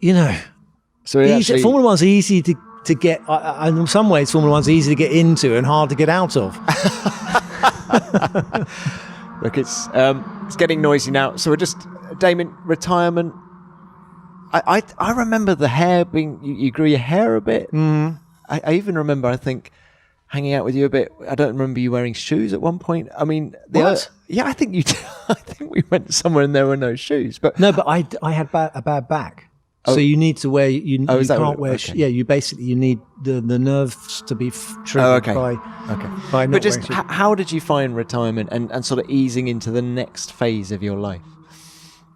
Formula One's easy to get, and in some ways, Formula One's easy to get into and hard to get out of. Look, it's getting noisy now. So we're just... Damon, retirement. I remember the hair being... You grew your hair a bit. Mm. I even remember, I think, hanging out with you a bit. I don't remember you wearing shoes at one point. I mean... What? Yeah, I think you did. I think we went somewhere and there were no shoes. But no, but I had a bad back. So you need to wear... You can't wear... Okay. Yeah, you need the nerves to be triggered by not but just wearing shoes. How did you find retirement and sort of easing into the next phase of your life?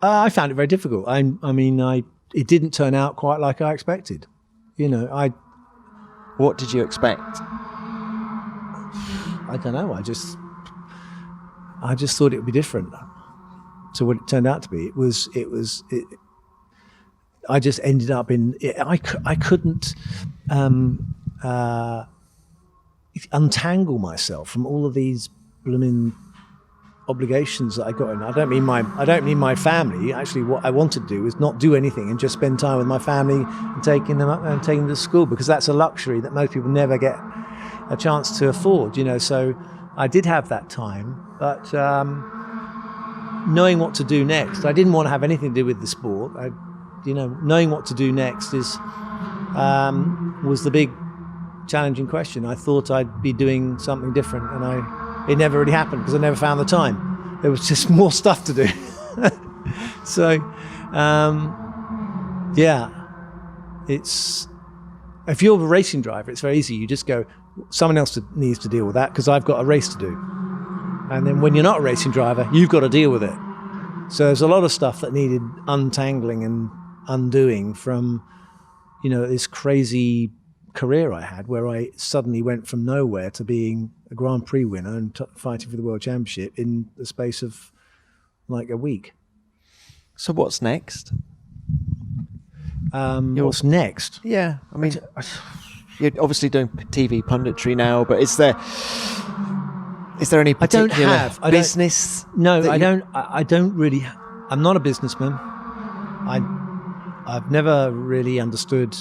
I found it very difficult. It didn't turn out quite like I expected. What did you expect? I don't know. I just thought it would be different to what it turned out to be. I just ended up in. I couldn't untangle myself from all of these blooming obligations that I got in. I don't mean my family. Actually, what I wanted to do was not do anything and just spend time with my family and taking them up and taking them to school, because that's a luxury that most people never get a chance to afford. So I did have that time, but knowing what to do next, I didn't want to have anything to do with the sport. Knowing what to do next was the big challenging question. I thought I'd be doing something different, and it never really happened because I never found the time. There was just more stuff to do. So, it's, if you're a racing driver, it's very easy. You just go, someone else needs to deal with that because I've got a race to do. And then when you're not a racing driver, you've got to deal with it. So there's a lot of stuff that needed untangling and undoing from, this crazy career I had, where I suddenly went from nowhere to being a Grand Prix winner and fighting for the World Championship in the space of like a week. So what's next? What's next? Yeah, I mean, you're obviously doing TV punditry now, but is there any particular business? No, I don't really. I'm not a businessman. I've never really understood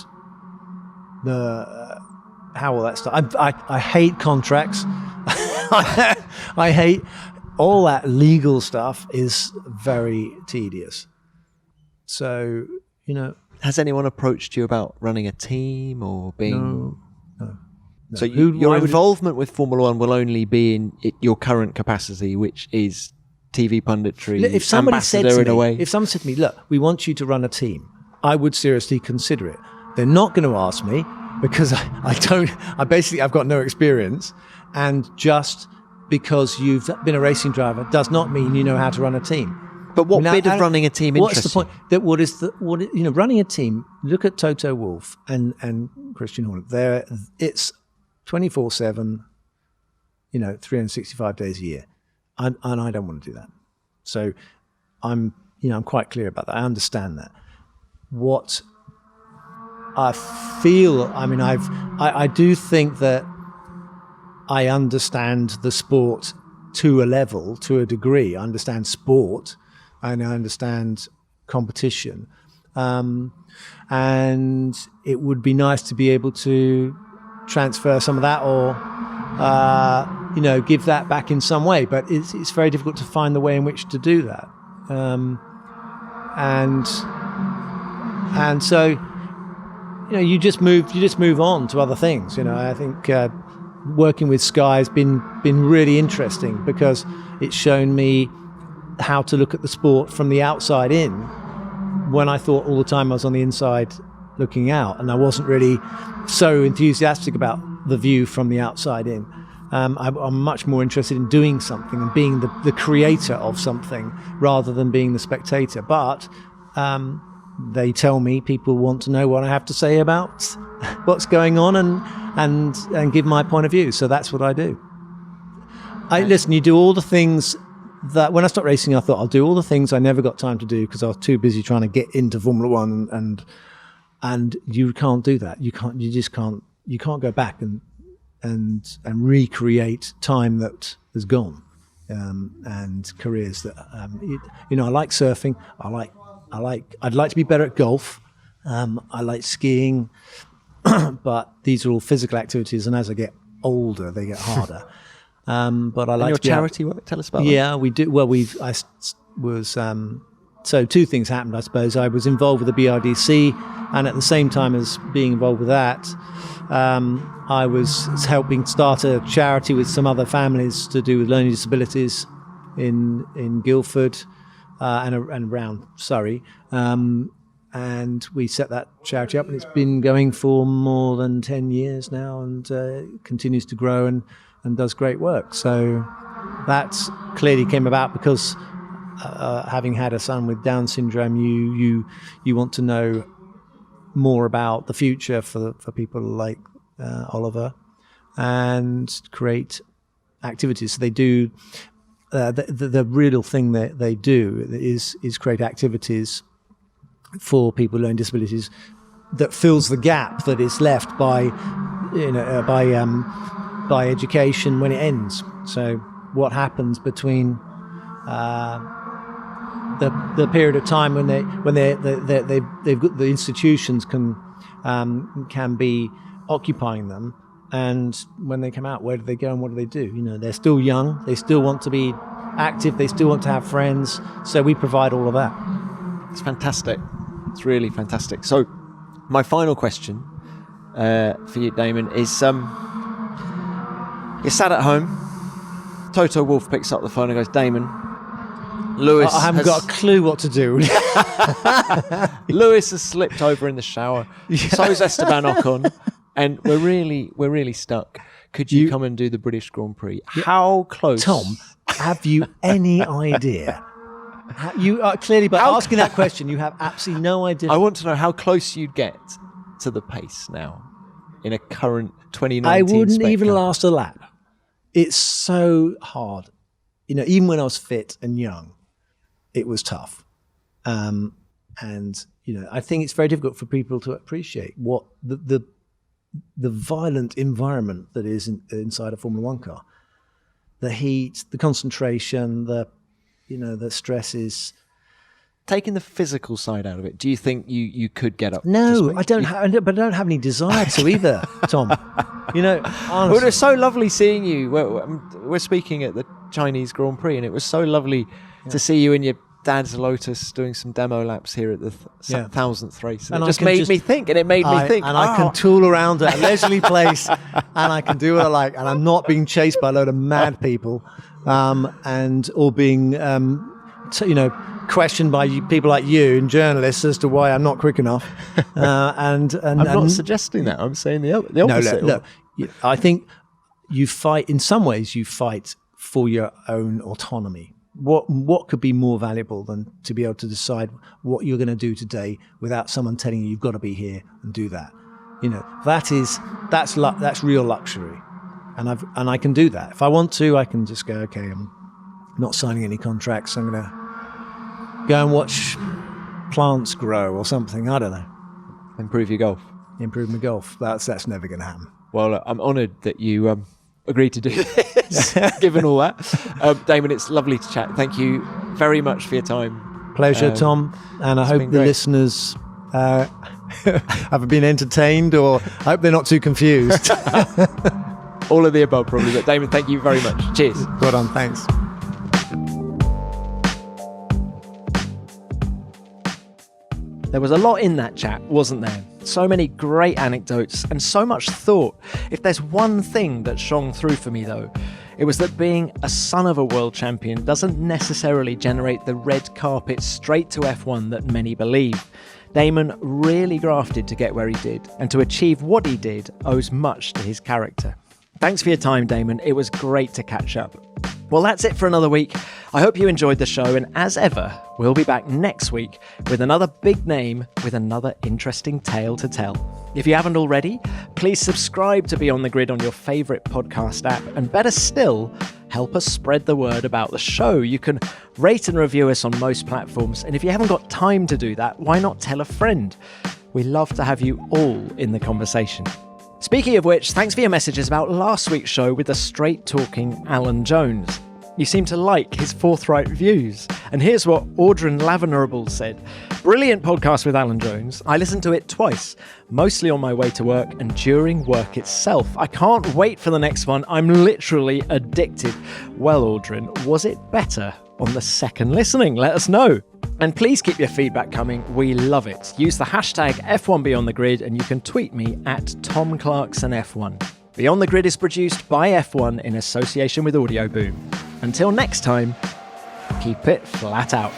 how all that stuff. I hate contracts. I hate all that legal stuff. Is very tedious. So has anyone approached you about running a team or being? No. So your involvement with Formula One will only be in your current capacity, which is TV punditry. If somebody said ambassador to in a way. me, if someone said to me, "Look, we want you to run a team," I would seriously consider it. They're not going to ask me because I've got no experience, and just because you've been a racing driver does not mean you know how to run a team. But what bit of running a team interests you? What's the point? Running a team. Look at Toto Wolff and Christian Horner. It's 24/7. 365 days a year, and I don't want to do that. So I'm quite clear about that. I understand that. What I feel, I do think that I understand the sport to a degree. I understand sport and I understand competition. And it would be nice to be able to transfer some of that or, give that back in some way. But it's very difficult to find the way in which to do that. And so, you just move on to other things. I think working with Sky has been really interesting because it's shown me how to look at the sport from the outside in, when I thought all the time I was on the inside looking out, and I wasn't really so enthusiastic about the view from the outside in. I'm much more interested in doing something and being the creator of something rather than being the spectator. But they tell me people want to know what I have to say about what's going on and give my point of view. So that's what I do. Listen, you do all the things that when I stopped racing, I thought I'll do all the things I never got time to do because I was too busy trying to get into Formula One, and you can't do that. You can't go back and recreate time that has gone, and careers that I like surfing. I'd like to be better at golf. I like skiing, but these are all physical activities, and as I get older, they get harder. But I like your charity work. Tell us about that. Yeah, we do. Well, so two things happened, I suppose. I was involved with the BRDC, and at the same time as being involved with that, I was helping start a charity with some other families to do with learning disabilities in Guildford and around Surrey. And we set that charity up, and it's been going for more than 10 years now, and continues to grow and does great work. So that clearly came about because having had a son with Down syndrome, you want to know more about the future for people like Oliver, and create activities. So they do the real thing that they do is create activities for people with learning disabilities that fills the gap that is left by education when it ends. So what happens between the period of time when they've got the institutions can be occupying them, and when they come out, where do they go and what do they do? You know, they're still young, they still want to be active, they still want to have friends, so we provide all of that. It's fantastic. It's really fantastic. So my final question for you, Damon, is you're sat at home, Toto Wolff picks up the phone and goes, Damon, Lewis I haven't got a clue what to do. Lewis has slipped over in the shower. Yeah. So's Esteban Ocon, and we're really stuck. Could you come and do the British Grand Prix? Yeah. How close? Tom, have you any idea? You are clearly, by asking that question, you have absolutely no idea. I want to know how close you'd get to the pace now in a current 2019 I wouldn't spec even car. last a lap. It's so hard. You know, even when I was fit and young, it was tough. And, you know, I think it's very difficult for people to appreciate what the violent environment that is inside a Formula One car. The heat, the concentration, the stress is... Taking the physical side out of it, do you think you could get up? No, I don't have any desire to either, Tom. You know, honestly. Well, it was so lovely seeing you. We're speaking at the Chinese Grand Prix, and it was so lovely to see you in your dad's Lotus doing some demo laps here at the 1000th race. And it just made me think, and it made me think. And I can tool around at a leisurely place, and I can do what I like, and I'm not being chased by a load of mad people, or being, questioned by people like you and journalists as to why I'm not quick enough. I'm not suggesting that. I'm saying the opposite. No. I think you fight, in some ways, you fight for your own autonomy. What could be more valuable than to be able to decide what you're going to do today without someone telling you you've got to be here and do that? You know, that's real luxury, and I can do that. If I want to, I can just go, okay, I'm not signing any contracts. I'm going to go and watch plants grow or something. I don't know. Improve your golf. Improve my golf. That's never going to happen. Well, I'm honoured that you agreed to do this, given all that. Damon, it's lovely to chat. Thank you very much for your time. Pleasure, Tom. And I hope the listeners have been entertained, or I hope they're not too confused. All of the above, probably. But Damon, thank you very much. Cheers. Well done. Thanks. There was a lot in that chat, wasn't there? So many great anecdotes and so much thought. If there's one thing that shone through for me, though, it was that being a son of a world champion doesn't necessarily generate the red carpet straight to F1 that many believe. Damon really grafted to get where he did, and to achieve what he did owes much to his character. Thanks for your time, Damon. It was great to catch up. Well, that's it for another week. I hope you enjoyed the show, and as ever, we'll be back next week with another big name with another interesting tale to tell. If you haven't already, please subscribe to Beyond the Grid on your favourite podcast app, and better still, help us spread the word about the show. You can rate and review us on most platforms, and if you haven't got time to do that, why not tell a friend? We love to have you all in the conversation. Speaking of which, thanks for your messages about last week's show with the straight-talking Alan Jones. You seem to like his forthright views. And here's what Audryn Lavenerable said. Brilliant podcast with Alan Jones. I listened to it twice, mostly on my way to work and during work itself. I can't wait for the next one. I'm literally addicted. Well, Audryn, was it better on the second listening? Let us know. And please keep your feedback coming. We love it. Use the hashtag F1BeyondTheGrid and you can tweet me at TomClarksonF1. Beyond the Grid is produced by F1 in association with Audio Boom. Until next time, keep it flat out.